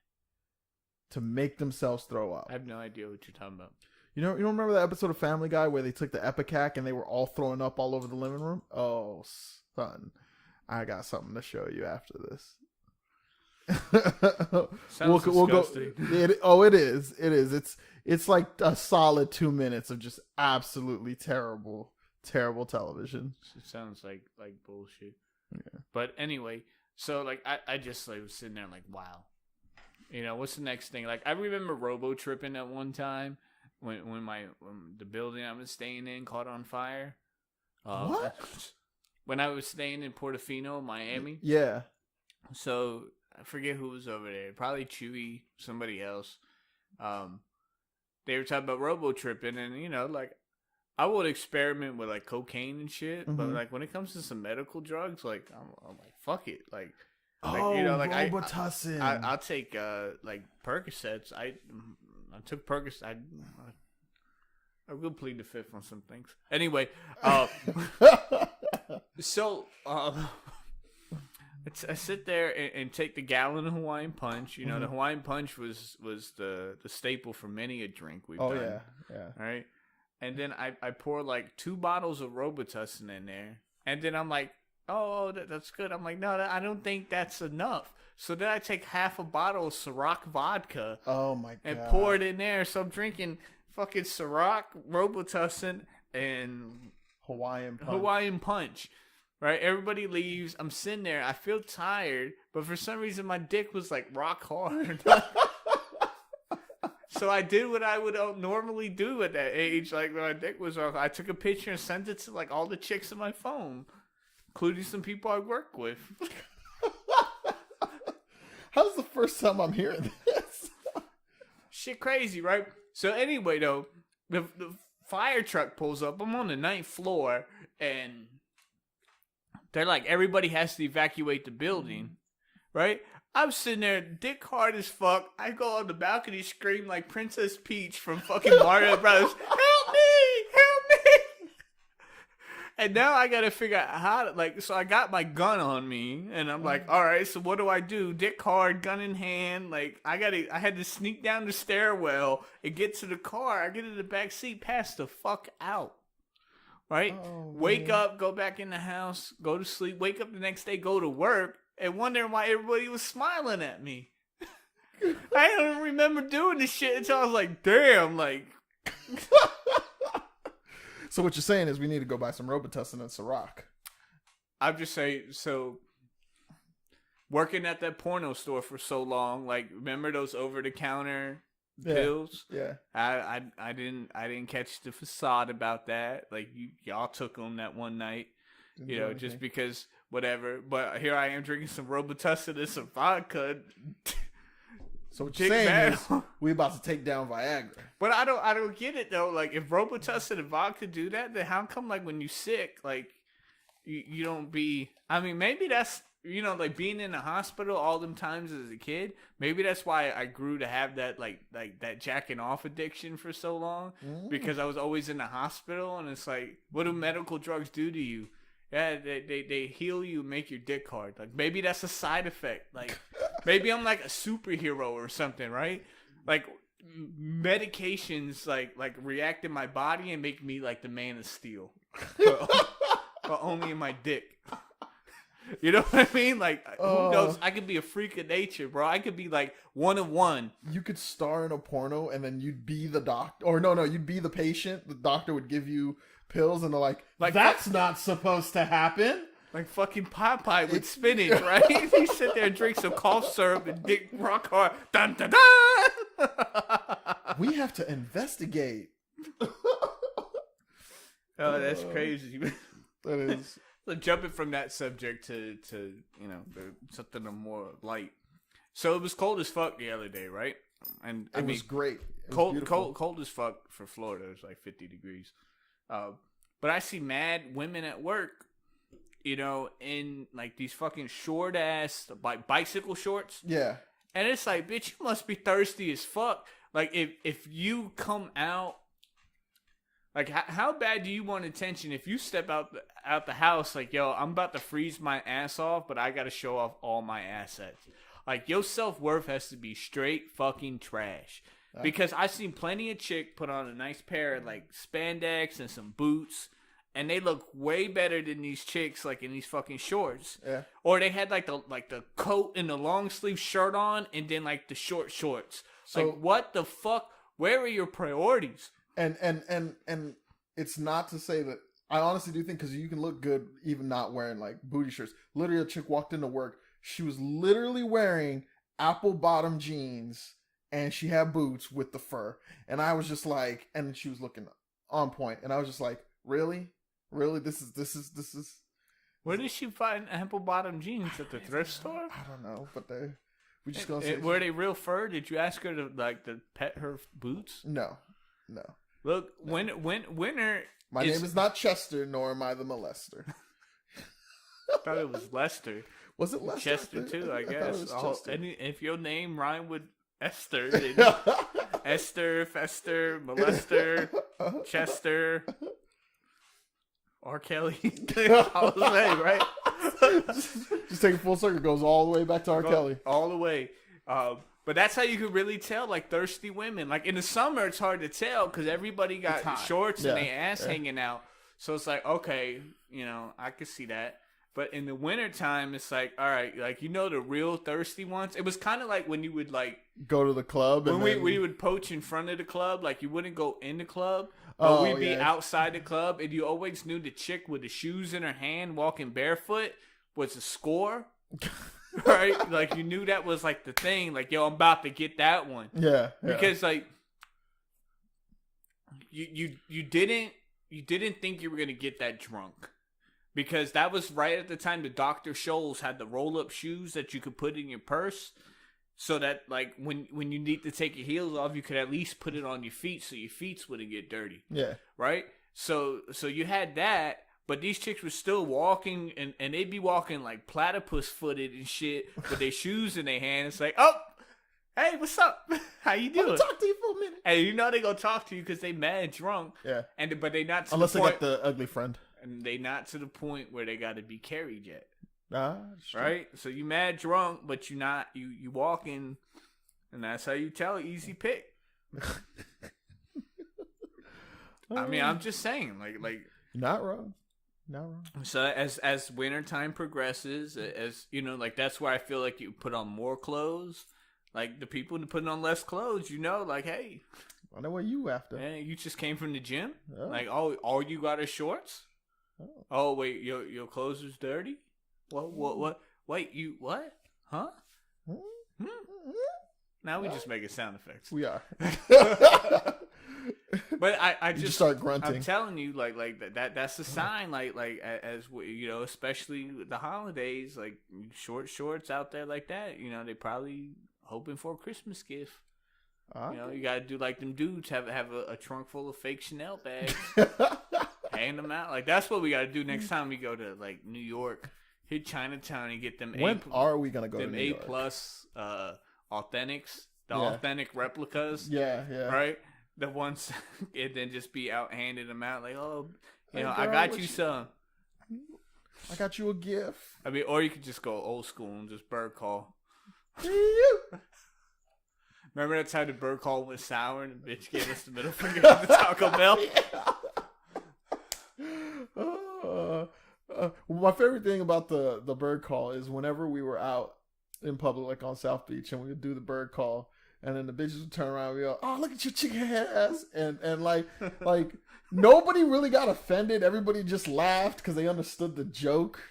to make themselves throw up? I have no idea what you're talking about. You don't remember that episode of Family Guy where they took the Epicac and they were all throwing up all over the living room? Oh, son, I got something to show you after this. Sounds disgusting. It is. It is. It's like a solid 2 minutes of just absolutely terrible television. It sounds like bullshit. Yeah. But anyway, so like I just like was sitting there like, wow, you know, what's the next thing? Like I remember robo tripping at one time when the building I was staying in caught on fire. What? When I was staying in Portofino, Miami. Yeah. So I forget who was over there. Probably Chewy, somebody else. They were talking about robo tripping, and you know, like I would experiment with like cocaine and shit, but like when it comes to some medical drugs, like I'm like fuck it, like you know, like Robitussin. I'll take like Percocets. I took Percocets. I will plead the fifth on some things. Anyway, so I sit there and take the gallon of Hawaiian Punch. You know, the Hawaiian Punch was the staple for many a drink we've done. Yeah. All right. And then I pour like 2 bottles of Robitussin in there. And then I'm like, oh, that's good. I'm like, no, I don't think that's enough. So then I take half a bottle of Ciroc vodka. Oh, my God. And pour it in there. So I'm drinking fucking Ciroc, Robitussin, and Hawaiian Punch. Right? Everybody leaves. I'm sitting there. I feel tired. But for some reason, my dick was like rock hard. So I did what I would normally do at that age. Like when my dick was rock. I took a picture and sent it to like all the chicks on my phone, including some people I work with. How's the first time I'm hearing this? Shit crazy, right? So anyway, though, the fire truck pulls up. I'm on the 9th floor, and they're like, everybody has to evacuate the building, right? I'm sitting there, dick hard as fuck. I go on the balcony, scream like Princess Peach from fucking Mario Brothers. Help me! Help me! And now I gotta figure out how to, like, so I got my gun on me, and I'm like, all right, so what do I do? Dick hard, gun in hand. Like, I had to sneak down the stairwell and get to the car. I get in the back seat, pass the fuck out. Right? Wake up, go back in the house, go to sleep, wake up the next day, go to work, and wondering why everybody was smiling at me. I don't remember doing this shit until I was like, damn, like. So what you're saying is we need to go buy some Robitussin and Ciroc. I'm just saying, so working at that porno store for so long, like, remember those over-the-counter pills? Yeah. I didn't catch the facade about that. Like, y'all took them that one night. You know, just because whatever. But here I am drinking some Robitussin and some vodka. So what you're saying is we about to take down Viagra. But I don't get it though. Like if Robitussin and vodka do that, then how come like when you sick, like you don't be? I mean, maybe that's like being in the hospital all them times as a kid. Maybe that's why I grew to have that like that jacking off addiction for so long because I was always in the hospital, and it's like, what do medical drugs do to you? Yeah, they heal you, make your dick hard. Like maybe that's a side effect. Like maybe I'm like a superhero or something, right? Like medications like react in my body and make me like the Man of Steel, but only in my dick. You know what I mean? Like who knows? I could be a freak of nature, bro. I could be like one of one. You could star in a porno and then you'd be the doctor, or no, you'd be the patient. The doctor would give you pills and they're like that's not supposed to happen. Like fucking Popeye with spinach, right? You sit there and drink some cough syrup and dick rock hard. Dun, dun, dun! We have to investigate. Oh, that's crazy. That is. So jumping from that subject to something more light. So it was cold as fuck the other day, right? And it was great. It was cold as fuck for Florida. It was like 50 degrees. But I see mad women at work, in like these fucking short ass bicycle shorts. Yeah. And it's like, bitch, you must be thirsty as fuck. Like if you come out, like how bad do you want attention if you step out the house like, yo, I'm about to freeze my ass off, but I got to show off all my assets. Like your self-worth has to be straight fucking trash. Because I've seen plenty of chick put on a nice pair of like spandex and some boots and they look way better than these chicks like in these fucking shorts. Yeah. Or they had like the coat and the long sleeve shirt on, and then like the short shorts. So like, what the fuck? Where are your priorities? And it's not to say that I honestly do think because you can look good even not wearing like booty shirts. Literally, a chick walked into work. She was literally wearing apple bottom jeans and she had boots with the fur. And I was just like, and she was looking on point. And I was just like, really? This is. Where did she find apple bottom jeans at the thrift store? I don't know, but we just gonna say. Were they real fur? Did you ask her to pet her boots? No. Look, winter. My name is not Chester, nor am I the molester. I thought it was Lester. Was it Lester? Chester too, I guess. If your name rhymed with Esther, then Esther, Fester, Molester, Chester, R. Kelly. I was saying, right? Just take a full circle. Goes all the way back to R. Kelly. All the way. But that's how you could really tell, like, thirsty women. Like, in the summer, it's hard to tell because everybody got shorts and their ass hanging out. So it's like, okay, I could see that. But in the wintertime, it's like, all right, like, the real thirsty ones. It was kind of like when you would, like... Go to the club. When we would poach in front of the club, like, you wouldn't go in the club. But we'd be outside the club. And you always knew the chick with the shoes in her hand walking barefoot was a score. Right? Like, you knew that was, like, the thing. Like, yo, I'm about to get that one. Yeah. Because, like, you didn't think you were going to get that drunk. Because that was right at the time the Dr. Scholl's had the roll-up shoes that you could put in your purse. So that, like, when you need to take your heels off, you could at least put it on your feet so your feet wouldn't get dirty. Yeah. Right? So you had that, but these chicks were still walking, and they'd be walking, like, platypus-footed and shit with their shoes in their hand. It's like, oh, hey, what's up? How you doing? I'll talk to you for a minute. And they gonna talk to you because they mad drunk. Yeah. But they not to unless the they point, got the ugly friend. And they not to the point where they got to be carried yet. Sure. Right? So you mad drunk, but you not you walking, and that's how you tell easy pick. I mean, I'm just saying, like not wrong. So as wintertime progresses, as like that's where I feel like you put on more clothes. Like the people putting on less clothes, like, hey, I know what you after. Hey, you just came from the gym. Oh. Like, all you got is shorts. Oh wait, your clothes is dirty. What? Wait, you what? Huh? Now we just making sound effects. We are. But I just start grunting. I'm telling you, like that's a sign. Like as especially the holidays, like short shorts out there like that. They probably hoping for a Christmas gift. You gotta do like them dudes have a trunk full of fake Chanel bags. Hand them out. Like that's what we gotta do next time we go to like New York. Hit Chinatown and get them. When are we gonna go to New York? A+ authentics, authentic replicas. Yeah. Right, the ones, and then just be out handing them out like, oh, hey, girl, I got you some. I got you a gift. I mean, or you could just go old school and just bird call. Remember that time the bird call was sour and the bitch gave us the middle finger at the Taco Bell? My favorite thing about the bird call is whenever we were out in public, like on South Beach, and we would do the bird call, and then the bitches would turn around and go, "Oh, look at your chicken ass," and like nobody really got offended. Everybody just laughed because they understood the joke.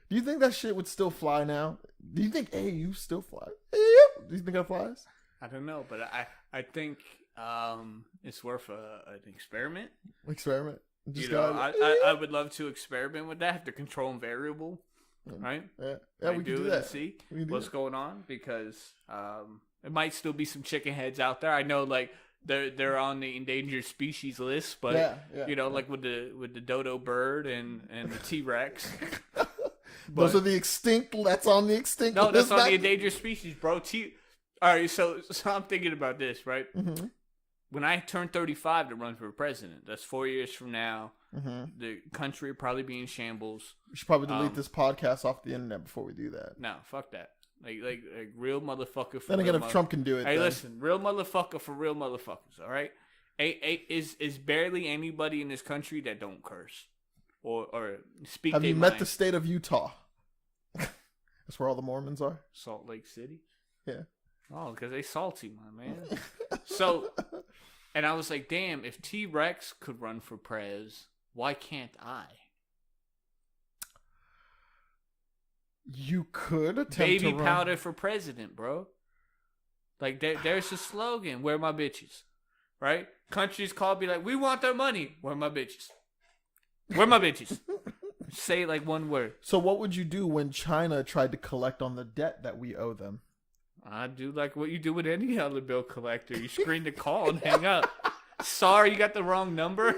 Do you think that shit would still fly now? Do you think you still fly? Do you think that flies? I don't know, but I think it's worth an experiment. Experiment. I would love to experiment with that. Have the control and variable, right? Yeah, we can do that. And see what's going on because it might still be some chicken heads out there. I know, like they're on the endangered species list, but like with the dodo bird and the T-Rex. Those are the extinct. That's on the extinct. No, that's on the endangered species, bro. All right, so I'm thinking about this, right? Mm-hmm. When I turn 35 to run for president, that's 4 years from now. Mm-hmm. The country will probably be in shambles. We should probably delete this podcast off the internet before we do that. No, fuck that. Like real motherfucker for then again, if Trump can do it. Hey, listen, real motherfucker for real motherfuckers, all right? Is barely anybody in this country that don't curse. or speak. Have you met mind. The state of Utah? That's where all the Mormons are. Salt Lake City. Yeah. Oh, because they salty, my man. So, and I was like, damn, if T-Rex could run for prez, why can't I? You could attempt Baby to run. powder for president, bro. Like, there's a slogan, where my bitches, right? Countries call, be like, we want their money. Where my bitches? Where my bitches? Say like one word. So what would you do when China tried to collect on the debt that we owe them? I do like what you do with any other bill collector. You screen the call and hang up. Sorry, you got the wrong number.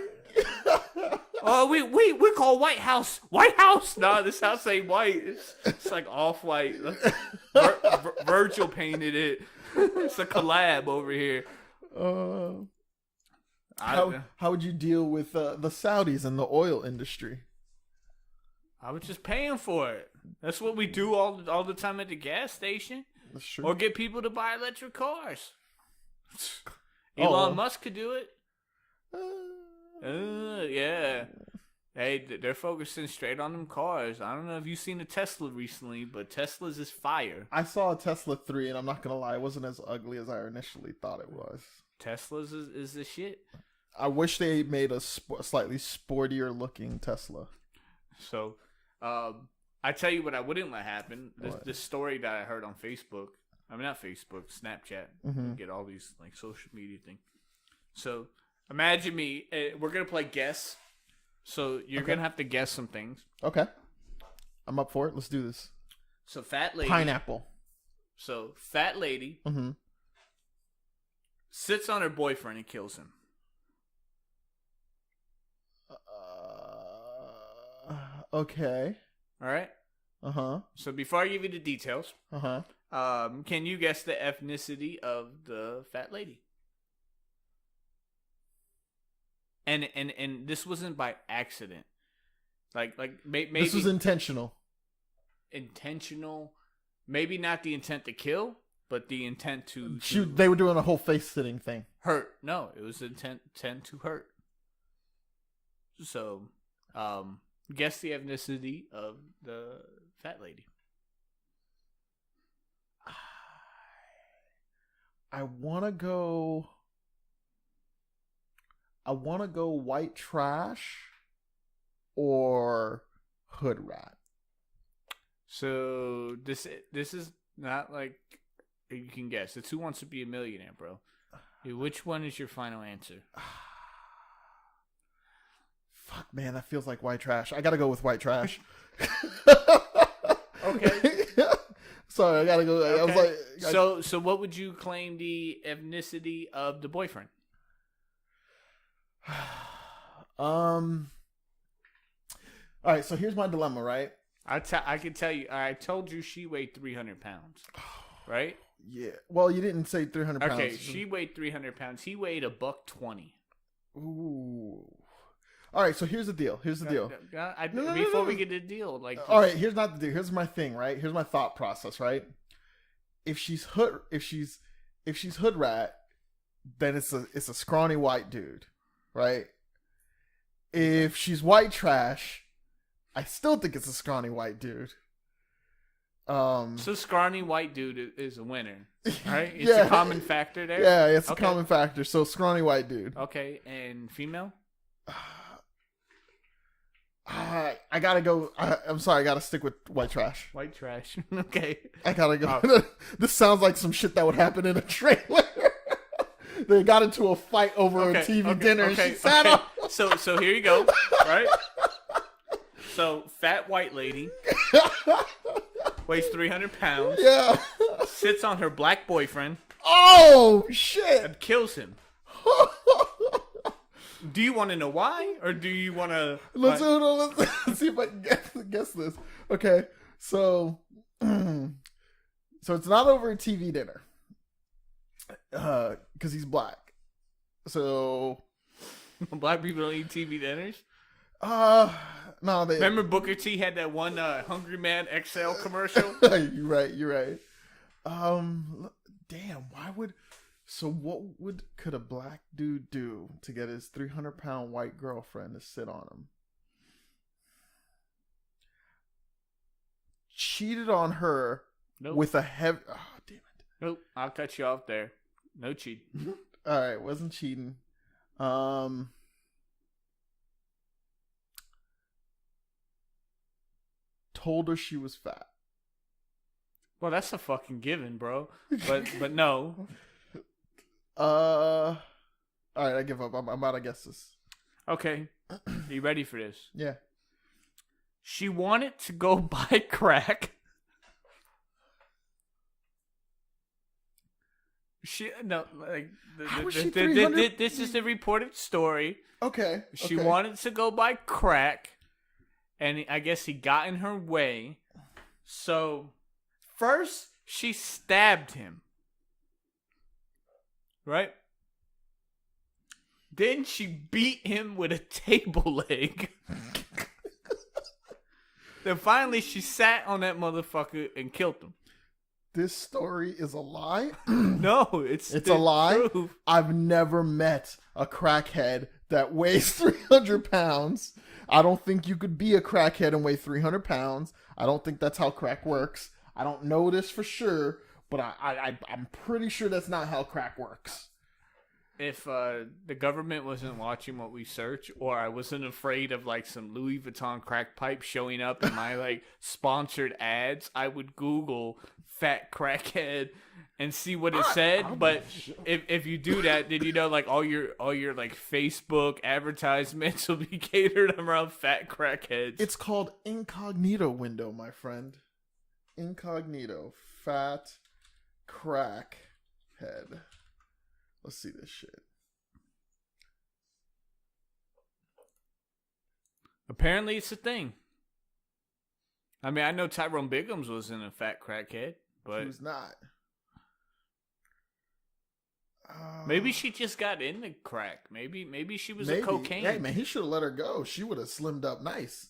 Oh, we call White House. White House? No, this house ain't white. It's like off-white. Virgil painted it. It's a collab over here. How would you deal with the Saudis and the oil industry? I was just paying for it. That's what we do all the time at the gas station. That's true. Or get people to buy electric cars. Elon Musk could do it. Yeah. Hey, they're focusing straight on them cars. I don't know if you've seen a Tesla recently, but Tesla's is fire. I saw a Tesla 3, and I'm not going to lie, it wasn't as ugly as I initially thought it was. Tesla's is the shit. I wish they made a slightly sportier looking Tesla. So, I tell you what I wouldn't let happen. This story that I heard on Facebook. I mean, not Facebook, Snapchat. Mm-hmm. Get all these like social media thing. So, imagine me. We're going to play guess. So, you're going to have to guess some things. Okay. I'm up for it. Let's do this. So, fat lady. Pineapple. So, fat lady sits on her boyfriend and kills him. Okay. All right. Uh-huh. So before I give you the details, can you guess the ethnicity of the fat lady? And this wasn't by accident. Like maybe this was intentional. Intentional. Maybe not the intent to kill, but the intent to shoot. They were doing a whole face sitting thing. Hurt. No, it was intent to hurt. So, guess the ethnicity of the fat lady. I want to go white trash or hood rat. So this is not like you can guess. It's Who Wants to Be a Millionaire, bro. Which one is your final answer? Fuck, man, that feels like white trash. I gotta go with white trash. Okay. Sorry, I gotta go. Okay. I was like, so what would you claim the ethnicity of the boyfriend? All right, so here's my dilemma, right? I can tell you. I told you she weighed 300 pounds, right? Yeah. Well, you didn't say 300 pounds. Okay, she weighed 300 pounds. He weighed $120. Ooh. All right, so here's the deal. Before we get to the deal, like. All right, here's not the deal. Here's my thing, right? Here's my thought process, right? If she's hood rat, then it's a scrawny white dude, right? If she's white trash, I still think it's a scrawny white dude. So scrawny white dude is a winner, right? It's a common factor there. Yeah, it's a common factor. So scrawny white dude. Okay, and female? I gotta go. I'm sorry, I gotta stick with white trash. White trash. Okay. I gotta go. This sounds like some shit that would happen in a trailer. They got into a fight over a TV dinner and she sat up. So here you go, right? So fat white lady weighs 300 pounds. Yeah. Sits on her black boyfriend. Oh shit! And kills him. Do you want to know why, or do you want to? Let's see if I can guess this. Okay, so it's not over a TV dinner, because he's black. So black people don't eat TV dinners. No, they remember Booker T had that one Hungry Man XL commercial. You're right. Damn, why would? So what could a black dude do to get his 300-pound white girlfriend to sit on him? cheated on her with a heavy. Oh, damn it. Nope. I'll cut you off there. No cheating. All right, wasn't cheating. Told her she was fat. Well, that's a fucking given, bro. But no. All right, I give up. I'm about to guess this. Okay. Are you ready for this? Yeah. She wanted to go buy crack. This is the reported story. Okay. She wanted to go buy crack, and I guess he got in her way. So, first she stabbed him. Right? Then she beat him with a table leg. Then finally she sat on that motherfucker and killed him. This story is a lie? No, it's a lie. Truth. I've never met a crackhead that weighs 300 pounds. I don't think you could be a crackhead and weigh 300 pounds. I don't think that's how crack works. I don't know this for sure, but I'm pretty sure that's not how crack works. If the government wasn't watching what we search, or I wasn't afraid of like some Louis Vuitton crack pipe showing up in my like sponsored ads, I would Google fat crackhead and see what it said. But if you do that, then you know like all your like Facebook advertisements will be catered around fat crackheads. It's called incognito window, my friend. Incognito fat crackhead. Let's see this shit. Apparently, it's a thing. I mean, I know Tyrone Biggums wasn't a fat crackhead, but he was not. Maybe she just got into crack. Maybe she was a cocaine. Hey man, he should have let her go. She would have slimmed up nice.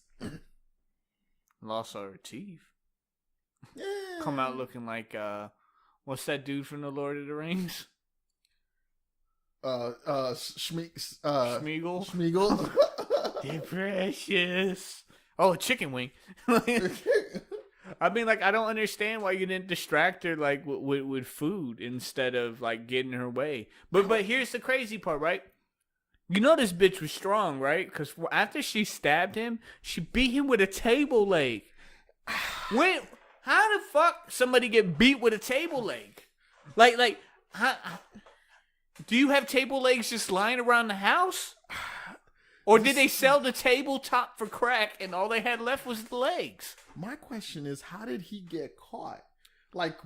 Lost all her teeth. Yeah. Come out looking like what's that dude from the Lord of the Rings? Schmeagle. They're precious. Oh, a chicken wing. I mean, like, I don't understand why you didn't distract her, like, with food instead of, like, getting her way. But here's the crazy part, right? You know this bitch was strong, right? Because after she stabbed him, she beat him with a table leg. How the fuck somebody get beat with a table leg? Like, how... Do you have table legs just lying around the house? Or did they sell the tabletop for crack and all they had left was the legs? My question is, how did he get caught?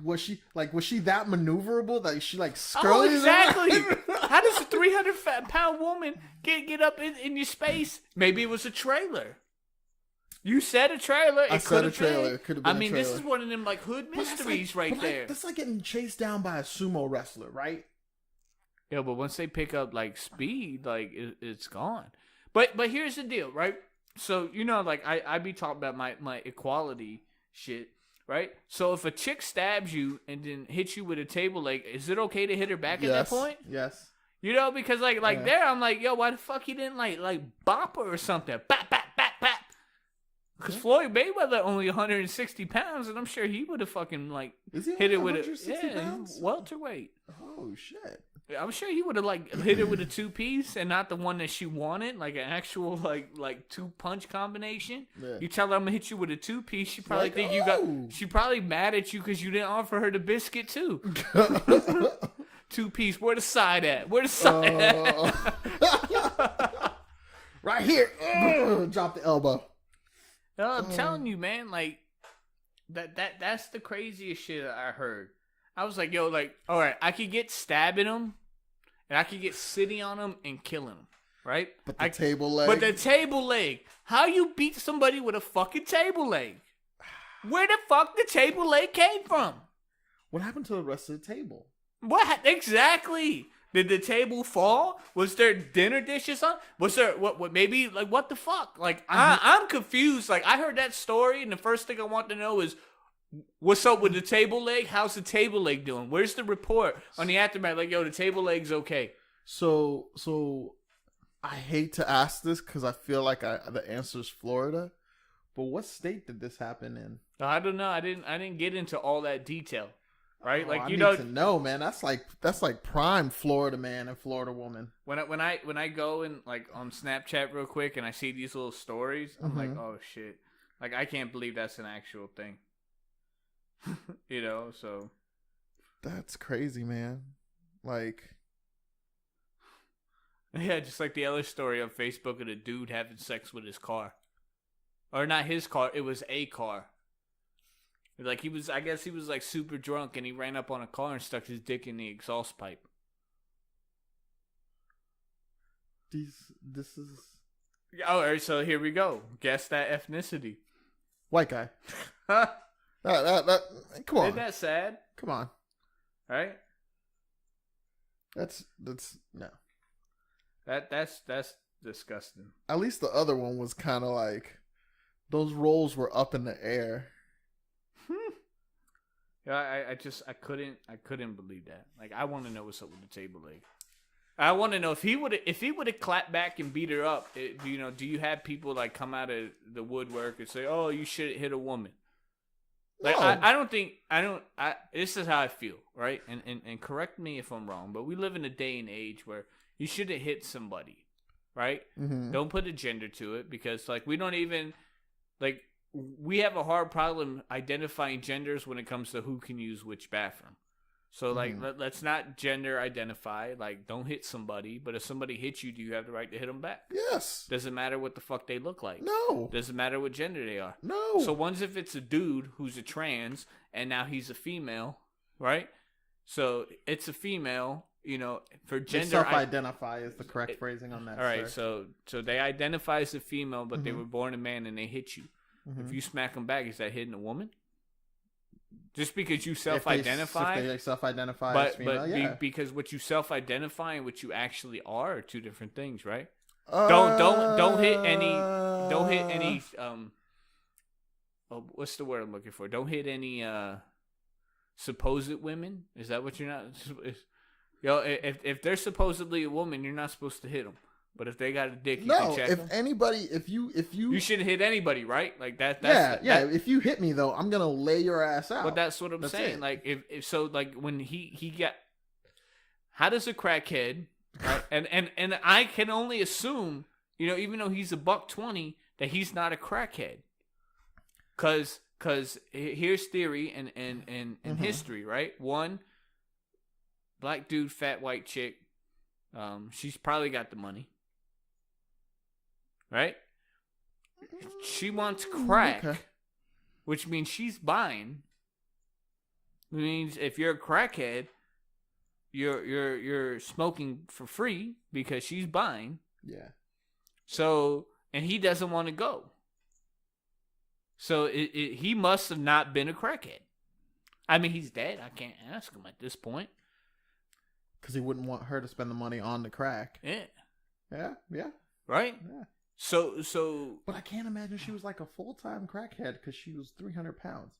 Was she that maneuverable that she like skirted? Oh, exactly. How does a 300-pound woman get up in your space? Maybe it was a trailer. You said a trailer. I said a trailer. It could have been. I mean, this is one of them like hood mysteries there. That's like getting chased down by a sumo wrestler, right? Yeah, but once they pick up like speed, like it's gone. But here's the deal, right? So you know, like I be talking about my equality shit, right? So if a chick stabs you and then hits you with a table leg, is it okay to hit her back at that point? Yes. You know, because like there, I'm like, yo, why the fuck you didn't like bop her or something? Bap bap bap bap. Because Floyd Mayweather only 160 pounds, and I'm sure he would have fucking like hit it with a welterweight. Oh shit. I'm sure he would have like hit her with a 2-piece and not the one that she wanted, like an actual like 2-punch combination. Yeah. You tell her I'm gonna hit you with a 2-piece, she probably think you got. She probably mad at you because you didn't offer her the biscuit too. 2-piece. Where the side at? Where the side at? Right here. Drop the elbow. No, I'm telling you, man. Like that's the craziest shit I heard. I was like, yo, like, all right, I could get stabbing him. And I could get sitting on him and killing him, right? But the table leg. But the table leg. How you beat somebody with a fucking table leg? Where the fuck the table leg came from? What happened to the rest of the table? What exactly? Did the table fall? Was there dinner dishes on? Was there what maybe like what the fuck? Like I'm confused. Like I heard that story and the first thing I want to know is what's up with the table leg? How's the table leg doing? Where's the report on the aftermath? Like, yo, the table leg's okay. So I hate to ask this because I feel like the answer is Florida, But what state did this happen in? I don't know. I didn't get into all that detail. Right? Like, you need to know, man. That's like prime Florida man and Florida woman. When I go and like on Snapchat real quick and I see these little stories, I'm like, oh shit. Like, I can't believe that's an actual thing. So that's crazy, man. Like, yeah, just like the other story on Facebook of a dude having sex with his car. Or not his car, it was a car. Like, I guess he was like super drunk and he ran up on a car and stuck his dick in the exhaust pipe. This is... All right, so here we go. Guess that ethnicity. White guy. that come on. Isn't that sad? Come on. Right? That's no. That's disgusting. At least the other one was kind of like those roles were up in the air. Yeah, I couldn't believe that. Like, I want to know what's up with the table leg. I want to know if he would have clapped back and beat her up. Do you have people like come out of the woodwork and say, "Oh, you should hit a woman"? Like, no. I don't. This is how I feel, right? And correct me if I'm wrong, but we live in a day and age where you shouldn't hit somebody, right? Mm-hmm. Don't put a gender to it because like we don't even like. We have a hard problem identifying genders when it comes to who can use which bathroom. So, like, let's not gender identify. Like, don't hit somebody. But if somebody hits you, do you have the right to hit them back? Yes. Doesn't matter what the fuck they look like. No. Doesn't matter what gender they are. No. So, once if it's a dude who's a trans and now he's a female, right? So, it's a female, for gender. They self-identify is the correct phrasing on that. All right. So they identify as a female, but they were born a man and they hit you. Mm-hmm. If you smack them back, is that hitting a woman? Just because you self-identify? If they self-identify as female, yeah. Because what you self-identify and what you actually are two different things, right? Don't hit any what's the word I'm looking for? Don't hit any supposed women. Is that what you're not? If they're supposedly a woman, you're not supposed to hit them. But if they got a dick, you can check them. If you shouldn't hit anybody, right? Like that. If you hit me though, I'm gonna lay your ass out. But that's what I'm saying. Like if so, like when he got, how does a crackhead, right? and I can only assume, even though he's $120, that he's not a crackhead, cause here's theory and history, right? One, black dude, fat white chick, she's probably got the money. Right? She wants crack, which means she's buying. It means if you're a crackhead, you're smoking for free because she's buying. Yeah. So, and he doesn't want to go. So he must have not been a crackhead. I mean, he's dead. I can't ask him at this point. Because he wouldn't want her to spend the money on the crack. Yeah. Yeah. Yeah. Right? Yeah. So. But I can't imagine she was like a full-time crackhead because she was 300 pounds.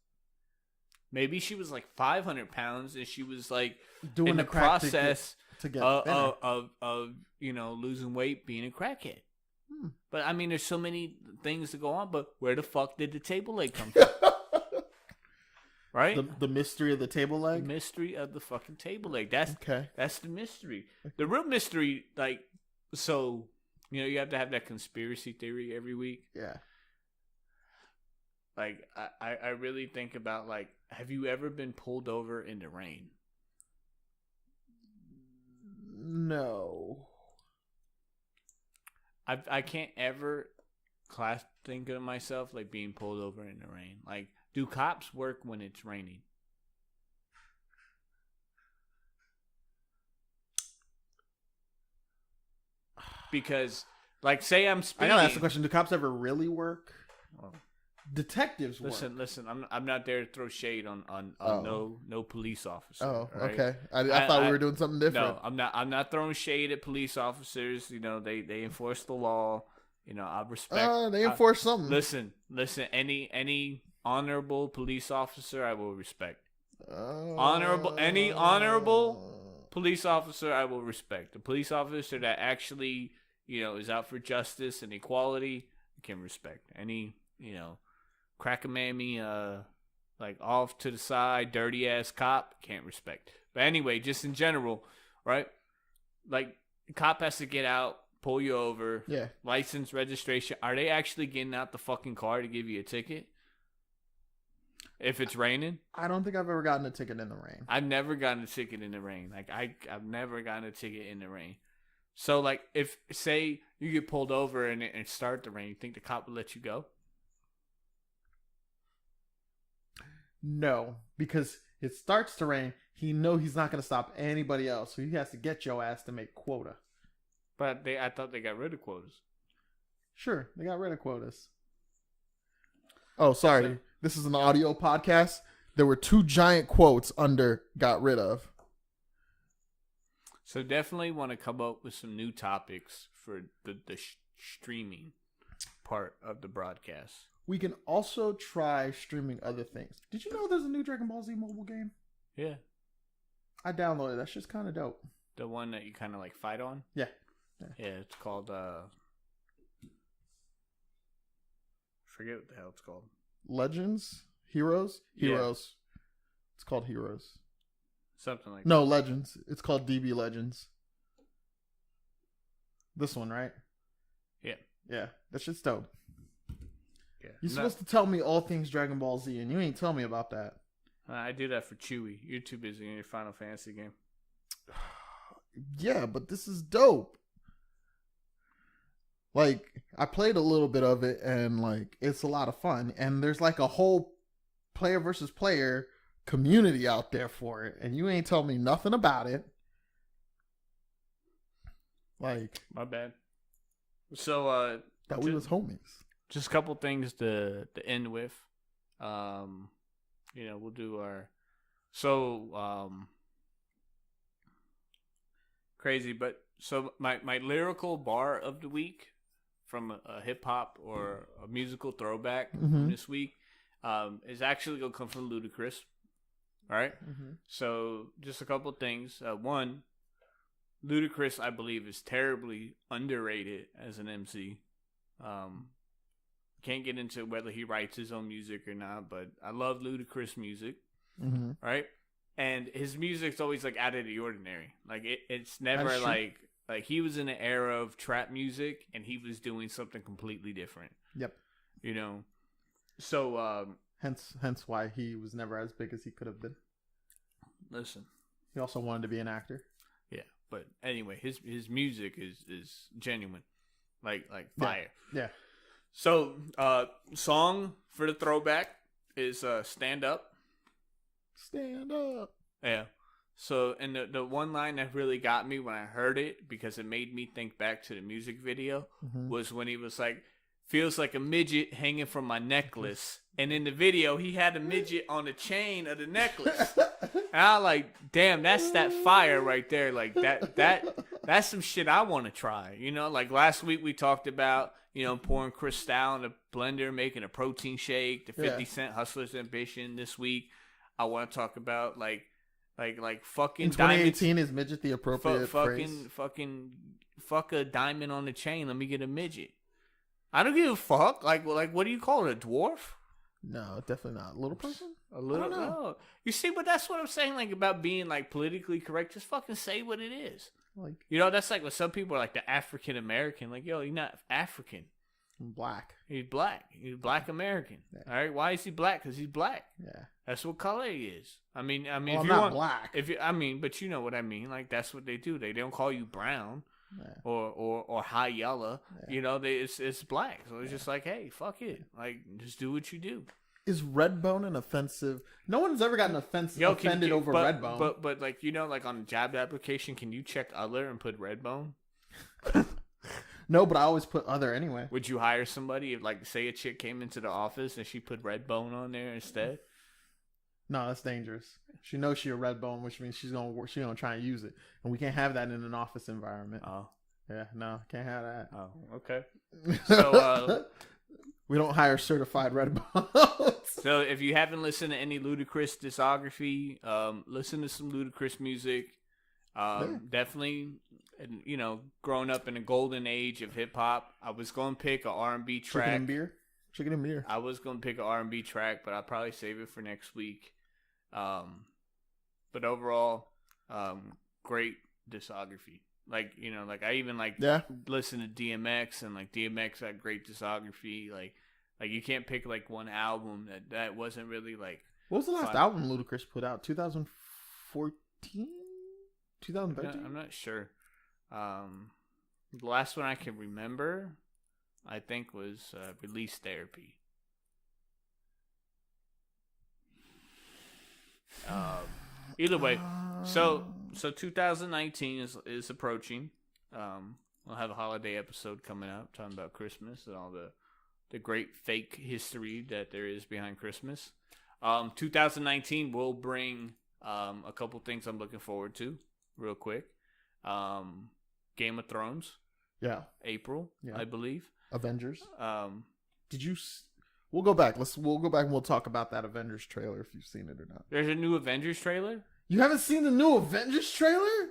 Maybe she was like 500 pounds and she was like doing in the process to get of losing weight, being a crackhead. But I mean, there's so many things to go on. But where the fuck did the table leg come from? Right? The mystery of the table leg? The mystery of the fucking table leg. That's the mystery. Okay. The real mystery, like, so, you have to have that conspiracy theory every week. Yeah. Like, I really think about, like, have you ever been pulled over in the rain? No. I can't ever think of myself, like, being pulled over in the rain. Like, do cops work when it's raining? Because, like, say I'm speeding. I gotta ask the question: do cops ever really work? Oh. Detectives work. Listen. I'm not there to throw shade on no police officer. Oh, right? Okay. I thought we were doing something different. No, I'm not throwing shade at police officers. They enforce the law. I respect. They enforce something. Listen. Any honorable police officer, I will respect. Any honorable police officer, I will respect. The police officer that actually, is out for justice and equality, I can respect. Any crack-a-mammy, like off to the side, dirty ass cop, can't respect. But anyway, just in general, right? Like, the cop has to get out, pull you over, license, registration. Are they actually getting out the fucking car to give you a ticket? If it's raining? I don't think I've ever gotten a ticket in the rain. I've never gotten a ticket in the rain. Like, I've never gotten a ticket in the rain. So, like, if, say, you get pulled over and it started to rain, you think the cop would let you go? No, because it starts to rain. He's not going to stop anybody else, so he has to get your ass to make quota. But I thought they got rid of quotas. Sure, they got rid of quotas. Oh, sorry. This is an audio podcast. There were 2 giant quotes under got rid of. So definitely want to come up with some new topics for the streaming part of the broadcast. We can also try streaming other things. Did you know there's a new Dragon Ball Z mobile game? Yeah. I downloaded it. That shit's kind of dope. The one that you kind of like fight on? Yeah. Yeah, it's called, forget what the hell it's called. Legends? Heroes? Heroes. Yeah. It's called Heroes. Something like No, Legends. It's called DB Legends. This one, right? Yeah. Yeah. That shit's dope. Yeah. You're supposed to tell me all things Dragon Ball Z, and you ain't tell me about that. I do that for Chewy. You're too busy in your Final Fantasy game. Yeah, but this is dope. Like, I played a little bit of it, and, like, it's a lot of fun. And there's, like, a whole player versus player community out there for it. And you ain't told me nothing about it. Like... My bad. So, that we was homies. Just a couple things to end with. We'll do our... So, crazy, but... So, my lyrical bar of the week from a hip-hop or a musical throwback from this week is actually going to come from Ludacris. All right? Mm-hmm. So, just a couple things. One, Ludacris, I believe, is terribly underrated as an MC. Can't get into whether he writes his own music or not, but I love Ludacris music. Mm-hmm. Right? And his music's always, like, out of the ordinary. Like, it's never, like he was in an era of trap music, and he was doing something completely different. Yep. So, hence why he was never as big as he could have been. Listen. He also wanted to be an actor. Yeah, but anyway, his music is genuine. Like fire. Yeah. So, song for the throwback is Stand Up. Stand up. Yeah. So, and the one line that really got me when I heard it, because it made me think back to the music video, was when he was like, feels like a midget hanging from my necklace. And in the video, he had a midget on the chain of the necklace. And I was like, damn, that's that fire right there. Like, that's some shit I want to try. Like last week we talked about, pouring Cristal in a blender, making a protein shake, the 50 Cent Hustler's Ambition this week. I want to talk about, like fucking in 2018 is midget the appropriate phrase? Fuck a diamond on the chain. Let me get a midget. I don't give a fuck. Like what do you call it? A dwarf? No, definitely not. A little person? A little. No. You see, but that's what I'm saying. Like about being like politically correct. Just fucking say what it is. Like that's like what some people are like the African American. Like you're not African. Black. He's black. He's Black American. Yeah. All right. Why is he black? Because he's black. Yeah. That's what color he is. I mean, well, if I'm not black. But you know what I mean. Like that's what they do. They don't call you brown, or high yellow. Yeah. It's black. So it's just like, hey, fuck it. Like just do what you do. Is Redbone an offensive? No one's ever gotten offended over Redbone. But like like on the job application, can you check other and put Redbone? No, but I always put other anyway. Would you hire somebody if, like, say a chick came into the office and she put Redbone on there instead? No, that's dangerous. She knows she's a Redbone, which means she's gonna try and use it, and we can't have that in an office environment. Oh, yeah, no, can't have that. Oh, okay. So we don't hire certified Redbones. So if you haven't listened to any Ludacris discography, listen to some Ludacris music. Definitely. And growing up in the golden age of hip hop, I was going to pick an R&B track. Chicken and beer? Chicken and beer. I was gonna pick an R&B track, but I'll probably save it for next week. But overall, great discography. Like, you know, like I even listen to DMX, and like DMX had great discography. Like you can't pick like one album that wasn't really like. What was the last album Ludacris put out? 2014? 2013? I'm not sure. The last one I can remember, I think, was Release Therapy. Either way, so 2019 is approaching. We'll have a holiday episode coming up talking about Christmas and all the great fake history that there is behind Christmas. 2019 will bring a couple things I'm looking forward to real quick. Game of Thrones. Yeah. April, yeah. I believe. Avengers. We'll go back. We'll go back and we'll talk about that Avengers trailer if you've seen it or not. There's a new Avengers trailer? You haven't seen the new Avengers trailer?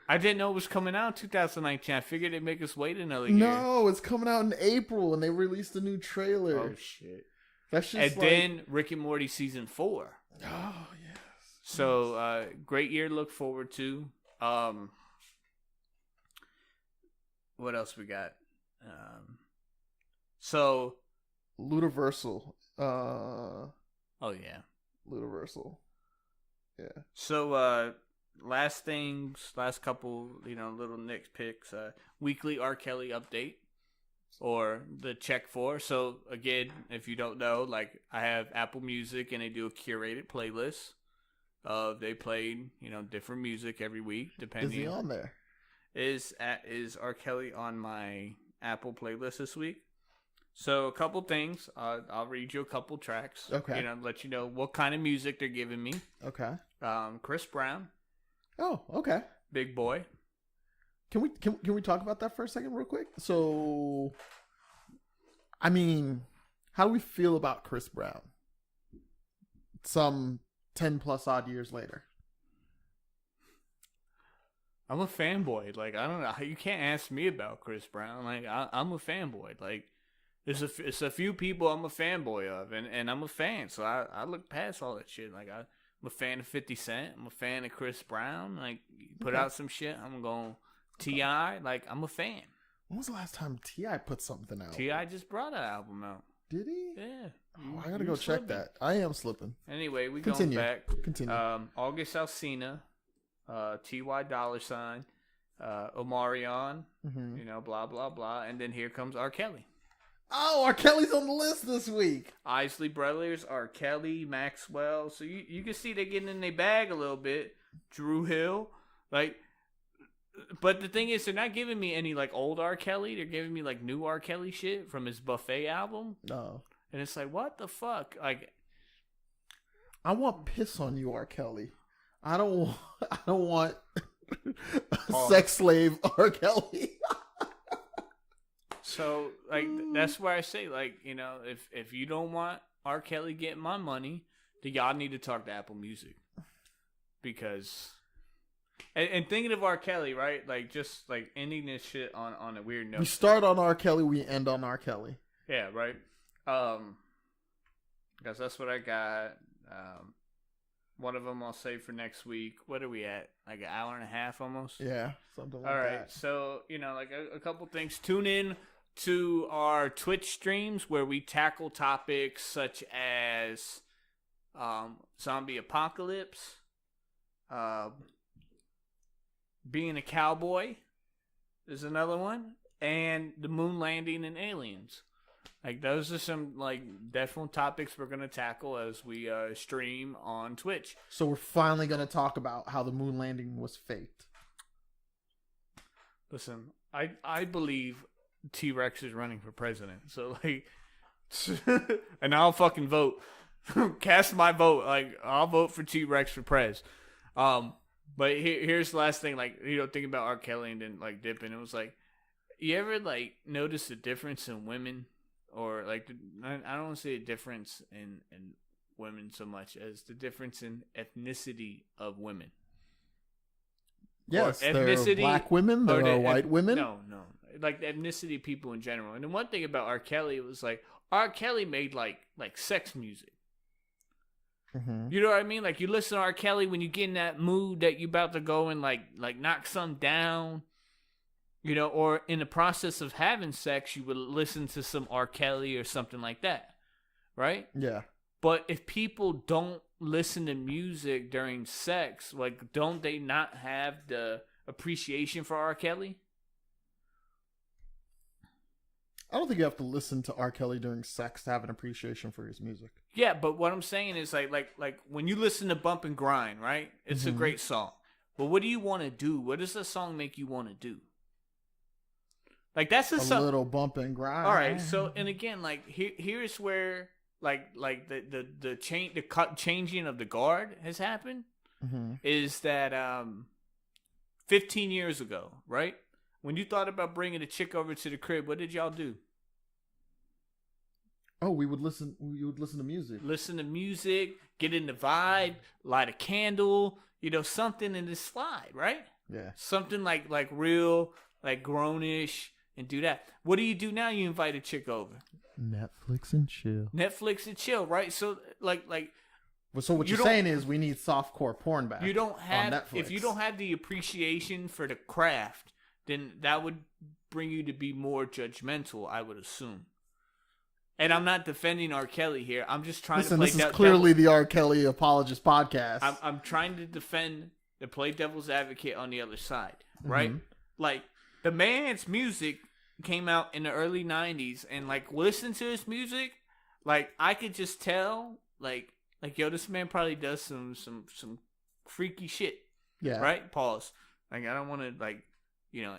I didn't know it was coming out in 2019. I figured they'd make us wait another year. No, it's coming out in April and they released a new trailer. Oh shit. That's just then Rick and Morty season 4. Oh yes. So great year to look forward to. What else we got? So Ludiversal. Oh yeah. Ludiversal. Yeah. So last couple, little nitpicks. Weekly R. Kelly update. Or the check for. So again, if you don't know, like I have Apple Music and they do a curated playlist. They played, different music every week depending. Is he on there? Is R. Kelly on my Apple playlist this week? So a couple things. I'll read you a couple tracks. Okay. Let you know what kind of music they're giving me. Okay. Chris Brown. Oh, okay. Big Boy. Can we talk about that for a second real quick? So, I mean, how do we feel about Chris Brown? Some 10 plus odd years later. I'm a fanboy. Like, I don't know. You can't ask me about Chris Brown. Like, I'm a fanboy. Like, it's a few people I'm a fanboy of, and I'm a fan. So I look past all that shit. Like, I'm a fan of 50 Cent. I'm a fan of Chris Brown. Like, put out some shit, I'm going T.I. Like, I'm a fan. When was the last time T.I. put something out? T.I. just brought an album out. Did he? Yeah. Oh, I gotta go check that. I am slipping. Anyway, we Continue. going back. Continue. August Alsina, T.Y. Dollar Sign, Omarion, blah, blah, blah. And then here comes R. Kelly. Oh, R. Kelly's on the list this week. Isley Brothers, R. Kelly, Maxwell. So you can see they're getting in their bag a little bit. Drew Hill. Like, but the thing is, they're not giving me any, like, old R. Kelly. They're giving me, like, new R. Kelly shit from his Buffet album. No. And it's like, what the fuck? Like, I want Piss on You, R. Kelly. I don't want sex slave R. Kelly. So, like, that's where I say, like, if you don't want R. Kelly getting my money, then y'all need to talk to Apple Music. Because, and thinking of R. Kelly, right? Like, just, like, ending this shit on a weird note. We start on R. Kelly, we end on R. Kelly. Yeah, right? Guys, that's what I got. One of them I'll save for next week. What are we at? Like an hour and a half almost? Yeah, something like that. All right, so, like a couple things. Tune in to our Twitch streams where we tackle topics such as zombie apocalypse, being a cowboy is another one, and the moon landing and aliens. Like, those are some, like, definite topics we're going to tackle as we stream on Twitch. So we're finally going to talk about how the moon landing was faked. Listen, I believe T-Rex is running for president. So, like, and I'll fucking vote. Cast my vote. Like, I'll vote for T-Rex for prez. But here's the last thing, like, thinking about R. Kelly and then, like, dipping. It was like, you ever, like, notice the difference in women? Or, like, I don't want to say a difference in women so much as the difference in ethnicity of women. Yes, there are black women, there are white women. No, like the ethnicity of people in general. And the one thing about R. Kelly, it was like R. Kelly made like sex music. Mm-hmm. You know what I mean? Like you listen to R. Kelly when you get in that mood that you about to go and like knock something down. You know, or in the process of having sex, you would listen to some R. Kelly or something like that, right? Yeah. But if people don't listen to music during sex, like, don't they not have the appreciation for R. Kelly? I don't think you have to listen to R. Kelly during sex to have an appreciation for his music. Yeah, but what I'm saying is like when you listen to Bump and Grind, right? It's a great song. But what do you want to do? What does the song make you want to do? Like that's a little bump and grind. All right, so and again, like here's where like the changing of the guard has happened. Mm-hmm. Is that 15 years ago, right? When you thought about bringing a chick over to the crib, what did y'all do? Oh, we would listen to music. Listen to music, get in the vibe, light a candle, something in this slide, right? Yeah. Something like real, like grownish, and do that. What do you do now? You invite a chick over. Netflix and chill, right? So like. So what you're saying is we need softcore porn back. You don't have on Netflix. If you don't have the appreciation for the craft, then that would bring you to be more judgmental, I would assume. And I'm not defending R. Kelly here. I'm just trying to play. This is clearly the R. Kelly apologist podcast. I'm trying to defend to play devil's advocate on the other side, right? Mm-hmm. Like the man's music came out in the early '90s, and like listen to his music, like I could just tell, like yo, this man probably does some freaky shit. Yeah. Right. Pause. Like I don't want to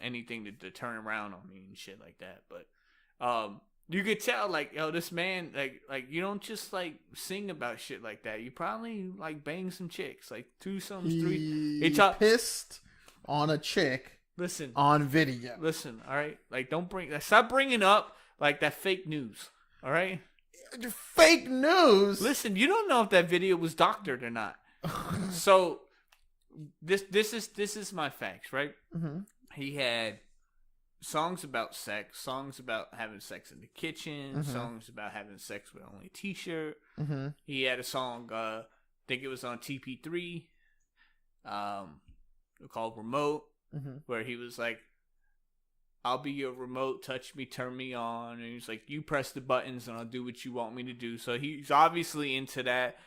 anything to turn around on me and shit like that, but you could tell, like, yo, this man, like you don't just like sing about shit like that. You probably like bang some chicks, like three. He pissed on a chick. Listen, on video. Listen, all right, like stop bringing up like that fake news. All right, fake news. Listen, you don't know if that video was doctored or not. So this is my facts, right? Mm-hmm. He had songs about sex, songs about having sex in the kitchen, mm-hmm. songs about having sex with only a t-shirt. Mm-hmm. He had a song, I think it was on TP3, called Remote, mm-hmm. where he was like, I'll be your remote, touch me, turn me on. And he's like, you press the buttons and I'll do what you want me to do. So he's obviously into that,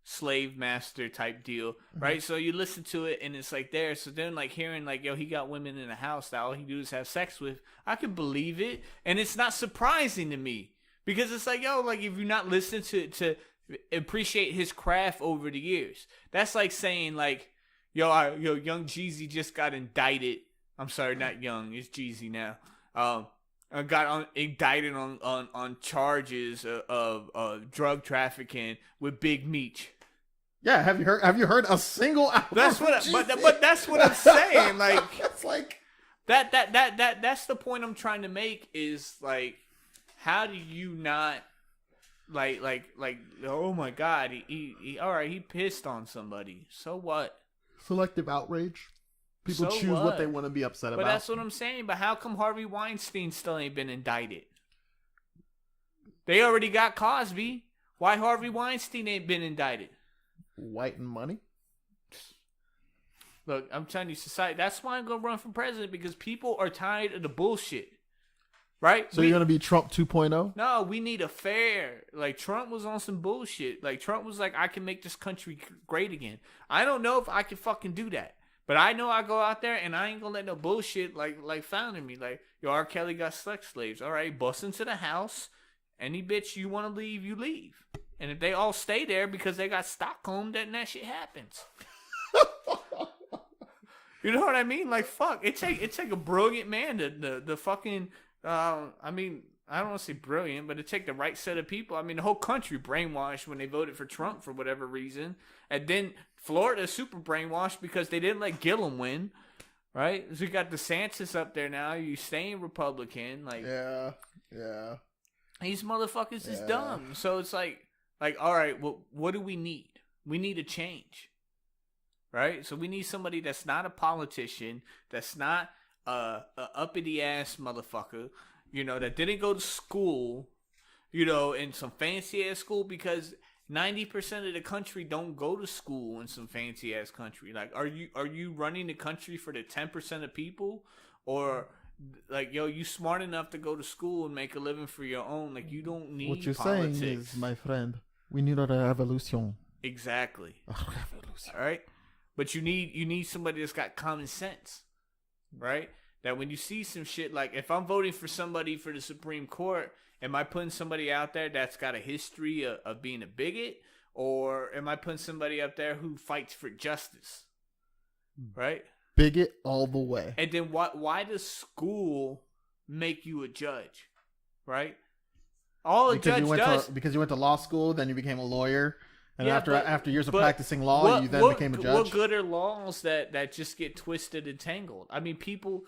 slave master type deal, right? Mm-hmm. So you listen to it and it's like there. So then like hearing like, yo, he got women in the house that all he do is have sex with, I can believe it. And it's not surprising to me because it's like, yo, like if you're not listening to appreciate his craft over the years, that's like saying like, yo, Young Jeezy just got indicted. I'm sorry, not Young, it's Jeezy now. Got indicted on charges of drug trafficking with Big Meech. Yeah, have you heard a single album? That's what, but that's what I'm saying. Like it's like that's the point I'm trying to make is like, how do you not like oh my God, he all right, he pissed on somebody. So what? Selective outrage. People choose what they want to be upset about. But that's what I'm saying. But how come Harvey Weinstein still ain't been indicted? They already got Cosby. Why Harvey Weinstein ain't been indicted? White and money? Look, I'm telling you, society. That's why I'm going to run for president, because people are tired of the bullshit. Right? So you're going to be Trump 2.0? No, we need a fair. Like, Trump was on some bullshit. Like, Trump was like, I can make this country great again. I don't know if I can fucking do that. But I know I go out there and I ain't gonna let no bullshit like founding me. Like, yo, R. Kelly got sex slaves. All right, bust into the house. Any bitch you want to leave, you leave. And if they all stay there because they got Stockholm, then that shit happens. You know what I mean? Like, fuck. It take a brilliant man to fucking. I mean, I don't want to say brilliant, but it take the right set of people. I mean, the whole country brainwashed when they voted for Trump for whatever reason, and then Florida's super brainwashed because they didn't let Gillum win, right? So you got DeSantis up there now. You staying Republican, like yeah. These motherfuckers is dumb. So it's like, all right, well, what do we need? We need a change. right? So we need somebody that's not a politician, that's not a uppity ass motherfucker, that didn't go to school, in some fancy ass school, because 90% of the country don't go to school in some fancy ass country. Like, are you running the country for the 10% of people, or like, you smart enough to go to school and make a living for your own? Like, you don't need what you're politics. saying is, my friend, we need a revolution. Exactly. A revolution. All right, but you need somebody that's got common sense, right? That when you see some shit, like if I'm voting for somebody for the Supreme Court, am I putting somebody out there that's got a history of being a bigot, or am I putting somebody up there who fights for justice, right? Bigot all the way. And then why does school make you a judge, right? All a judge does, because you went to law school, then you became a lawyer, and Yeah, after years of practicing law, you then became a judge. What good are laws that just get twisted and tangled? I mean, people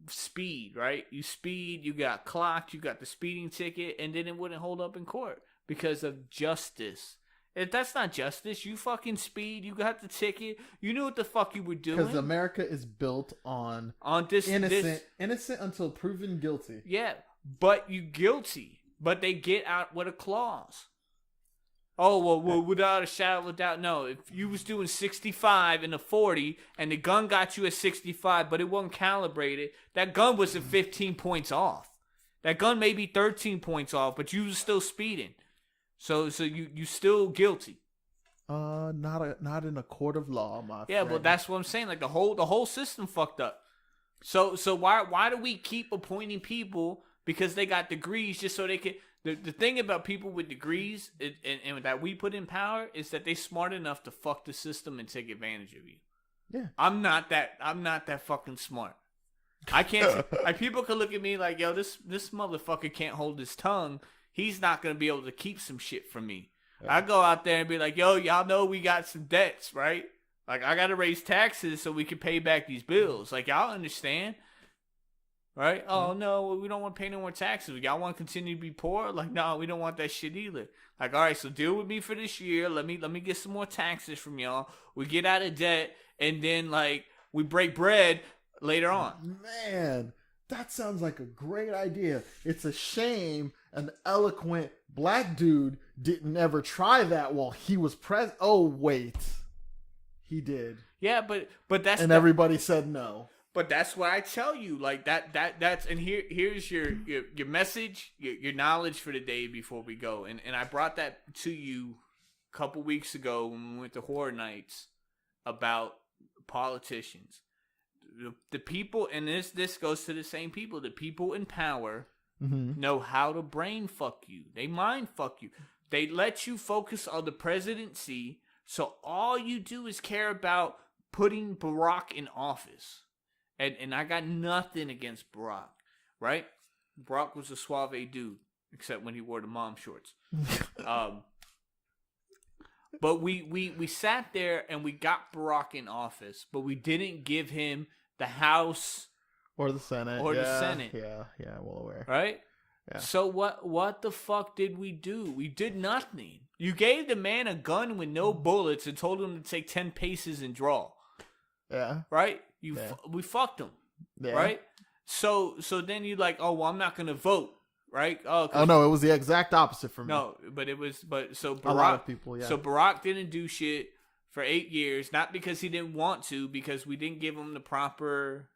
speed, right? You speed, you got clocked, you got the speeding ticket, and then it wouldn't hold up in court because of justice. If that's not justice, you fucking speed, you got the ticket, you knew what the fuck you were doing. Because America is built on this innocent until proven guilty. Yeah, but you guilty, but they get out with a clause. Oh, well, without a shadow of a doubt, no. If you was doing 65 in a 40 and the gun got you at 65, but it wasn't calibrated, that gun wasn't 15 points off. That gun may be 13 points off, but you was still speeding. So you still guilty. Not in a court of law, my Yeah, friend. but that's what I'm saying. Like the whole system fucked up. So why do we keep appointing people because they got degrees just so they can? The thing about people with degrees and that we put in power is that they smart enough to fuck the system and take advantage of you. Yeah. I'm not that fucking smart. I can't. Like, people could look at me like, yo, this motherfucker can't hold his tongue. He's not gonna be able to keep some shit from me. Yeah. I go out there and be like, yo, y'all know we got some debts, right? Like, I gotta raise taxes so we can pay back these bills. Like, y'all understand. Right? Oh, no, we don't want to pay no more taxes. Y'all want to continue to be poor? Like, no, we don't want that shit either. Like, all right, so deal with me for this year. Let me get some more taxes from y'all. We get out of debt, and then, like, we break bread later on. Man, that sounds like a great idea. It's a shame an eloquent black dude didn't ever try that while he was president. Oh, wait. He did. Yeah, but that's... And everybody said no. But that's what I tell you, like that's and here's your message, your knowledge for the day before we go. And I brought that to you a couple weeks ago when we went to Horror Nights about politicians. The people, and this goes to the same people, the people in power know how to brain fuck you. They mind fuck you. They let you focus on the presidency, so all you do is care about putting Barack in office. And I got nothing against Barack, right? Barack was a suave dude, except when he wore the mom shorts. But we sat there and we got Barack in office, but we didn't give him the House or the Senate. Yeah, well aware. Right? Yeah. So what the fuck did we do? We did nothing. You gave the man a gun with no bullets and told him to take 10 paces and draw. Yeah. Right? We fucked him, right? So then you like, oh, well, I'm not gonna vote, right? Oh no, it was the exact opposite for me. No, so Barack, a lot of people, yeah. So Barack didn't do shit for 8 years, not because he didn't want to, because we didn't give him the proper,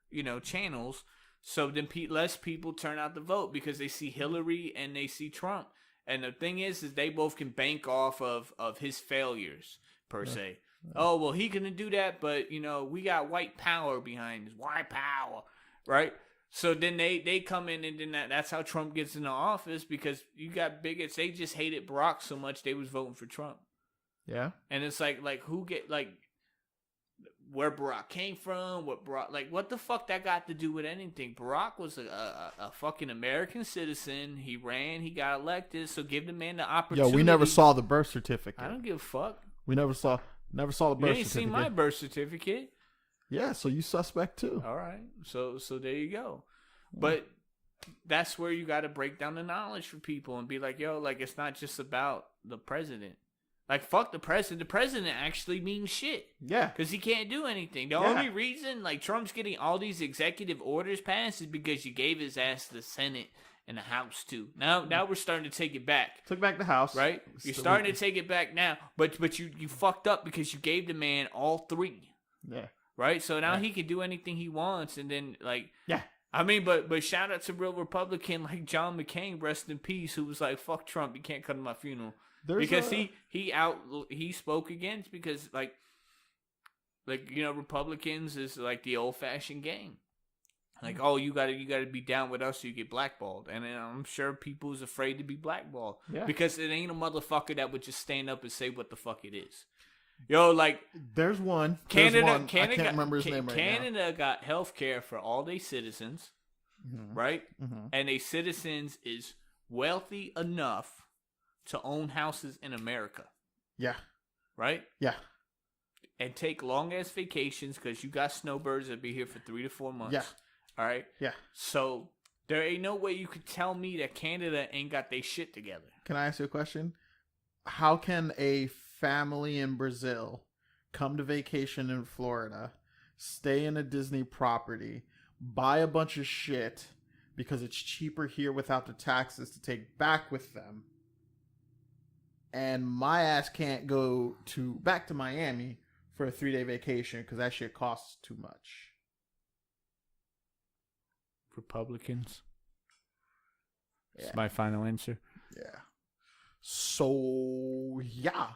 channels. So then less people turn out to vote because they see Hillary and they see Trump. And the thing is they both can bank off of his failures per se. Oh, well, he gonna do that, but, we got white power behind us. White power, right? So then they come in, and then that's how Trump gets into office, because you got bigots. They just hated Barack so much they was voting for Trump. Yeah. And it's like who get, like, where Barack came from, what the fuck that got to do with anything? Barack was a fucking American citizen. He ran, he got elected, so give the man the opportunity. Yo, we never saw the birth certificate. I don't give a fuck. We never saw the birth certificate. You ain't seen my birth certificate. Yeah, so you suspect too. All right. So there you go. But that's where you got to break down the knowledge for people and be like, yo, like, it's not just about the president. Like, fuck the president. The president actually means shit. Yeah. Because he can't do anything. The only reason, like, Trump's getting all these executive orders passed is because you gave his ass the Senate and the House, too. Now we're starting to take it back. Took back the House. Right? You're starting to take it back now. But you fucked up because you gave the man all three. Yeah. Right? So now he can do anything he wants. And then, like... Yeah. I mean, but shout out to real Republican like John McCain, rest in peace, who was like, fuck Trump, you can't come to my funeral. Because he spoke against, because like Republicans is like the old fashioned game. Like, oh, you gotta be down with us so you get blackballed. And I'm sure people's afraid to be blackballed. Yeah. Because it ain't a motherfucker that would just stand up and say what the fuck it is. Yo, like there's one. Canada I can't remember his name right now. Canada got health care for all their citizens, right? Mm-hmm. And their citizens is wealthy enough to own houses in America. Yeah. Right? Yeah. And take long-ass vacations because you got snowbirds that be here for 3 to 4 months. Yeah. All right? Yeah. So there ain't no way you could tell me that Canada ain't got their shit together. Can I ask you a question? How can a family in Brazil come to vacation in Florida, stay in a Disney property, buy a bunch of shit because it's cheaper here without the taxes to take back with them, and my ass can't go back to Miami for a 3-day vacation because that shit costs too much? Republicans. Yeah. That's my final answer. Yeah. So, yeah.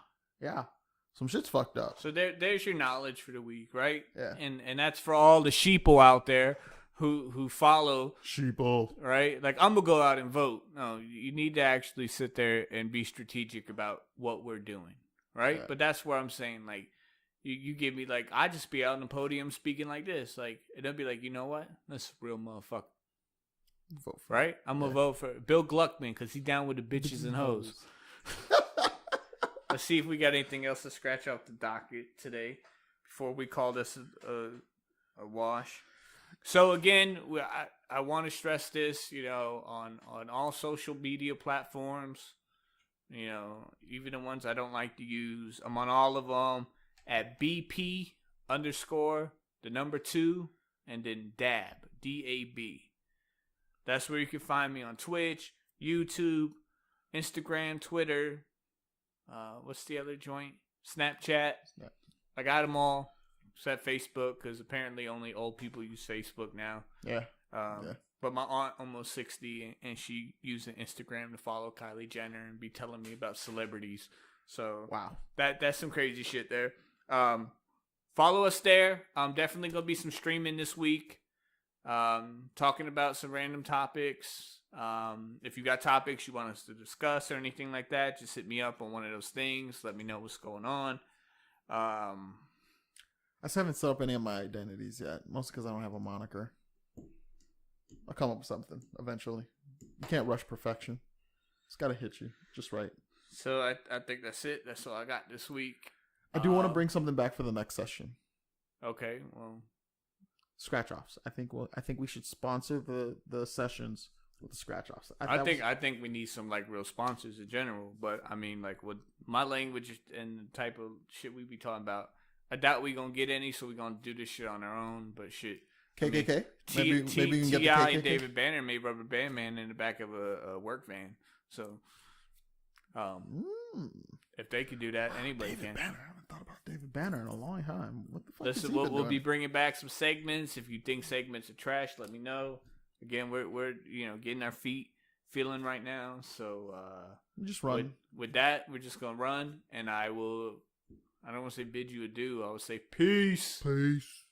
Some shit's fucked up. So there's your knowledge for the week, right? Yeah. And that's for all the sheeple out there who follow Sheeple, right? Like, I'm gonna go out and vote. No, you need to actually sit there and be strategic about what we're doing, right? Yeah. But that's where I'm saying, like, you give me, like, I just be out on the podium speaking like this, like, and they'll be like, you know what? That's a real motherfucker. Vote for right? I'm gonna vote for Bill Gluckman because he down with the bitches and hoes. Let's see if we got anything else to scratch off the docket today before we call this a wash. So again, I want to stress this, on all social media platforms, even the ones I don't like to use. I'm on all of them at BP_, the number 2, and then DAB, DAB. That's where you can find me on Twitch, YouTube, Instagram, Twitter. What's the other joint? Snapchat. I got them all. Except Facebook, because apparently only old people use Facebook now. Yeah. But my aunt, almost 60, and she using Instagram to follow Kylie Jenner and be telling me about celebrities. So wow, that's some crazy shit there. Follow us there. Definitely gonna be some streaming this week. Talking about some random topics. If you got topics you want us to discuss or anything like that, just hit me up on one of those things. Let me know what's going on. I just haven't set up any of my identities yet, mostly because I don't have a moniker. I'll come up with something eventually. You can't rush perfection. It's got to hit you just right. So I think that's it. That's all I got this week. I do want to bring something back for the next session. Okay, well, scratch offs. I think we should sponsor the sessions with the scratch offs. I think we need some like real sponsors in general. But I mean, like with my language and the type of shit we be talking about, I doubt we gonna get any. So we gonna do this shit on our own. But shit, KKK. Maybe we can get the T.I. KKK. and David Banner made Rubber Band Man in the back of a work van. So, if they could do that, anybody David can. Banner. I haven't thought about David Banner in a long time. What the fuck? Listen, we'll be bringing back some segments. If you think segments are trash, let me know. Again, we're getting our feet feeling right now. So just run. With that, we're just gonna run, and I don't want to say bid you adieu. I will say peace. Peace.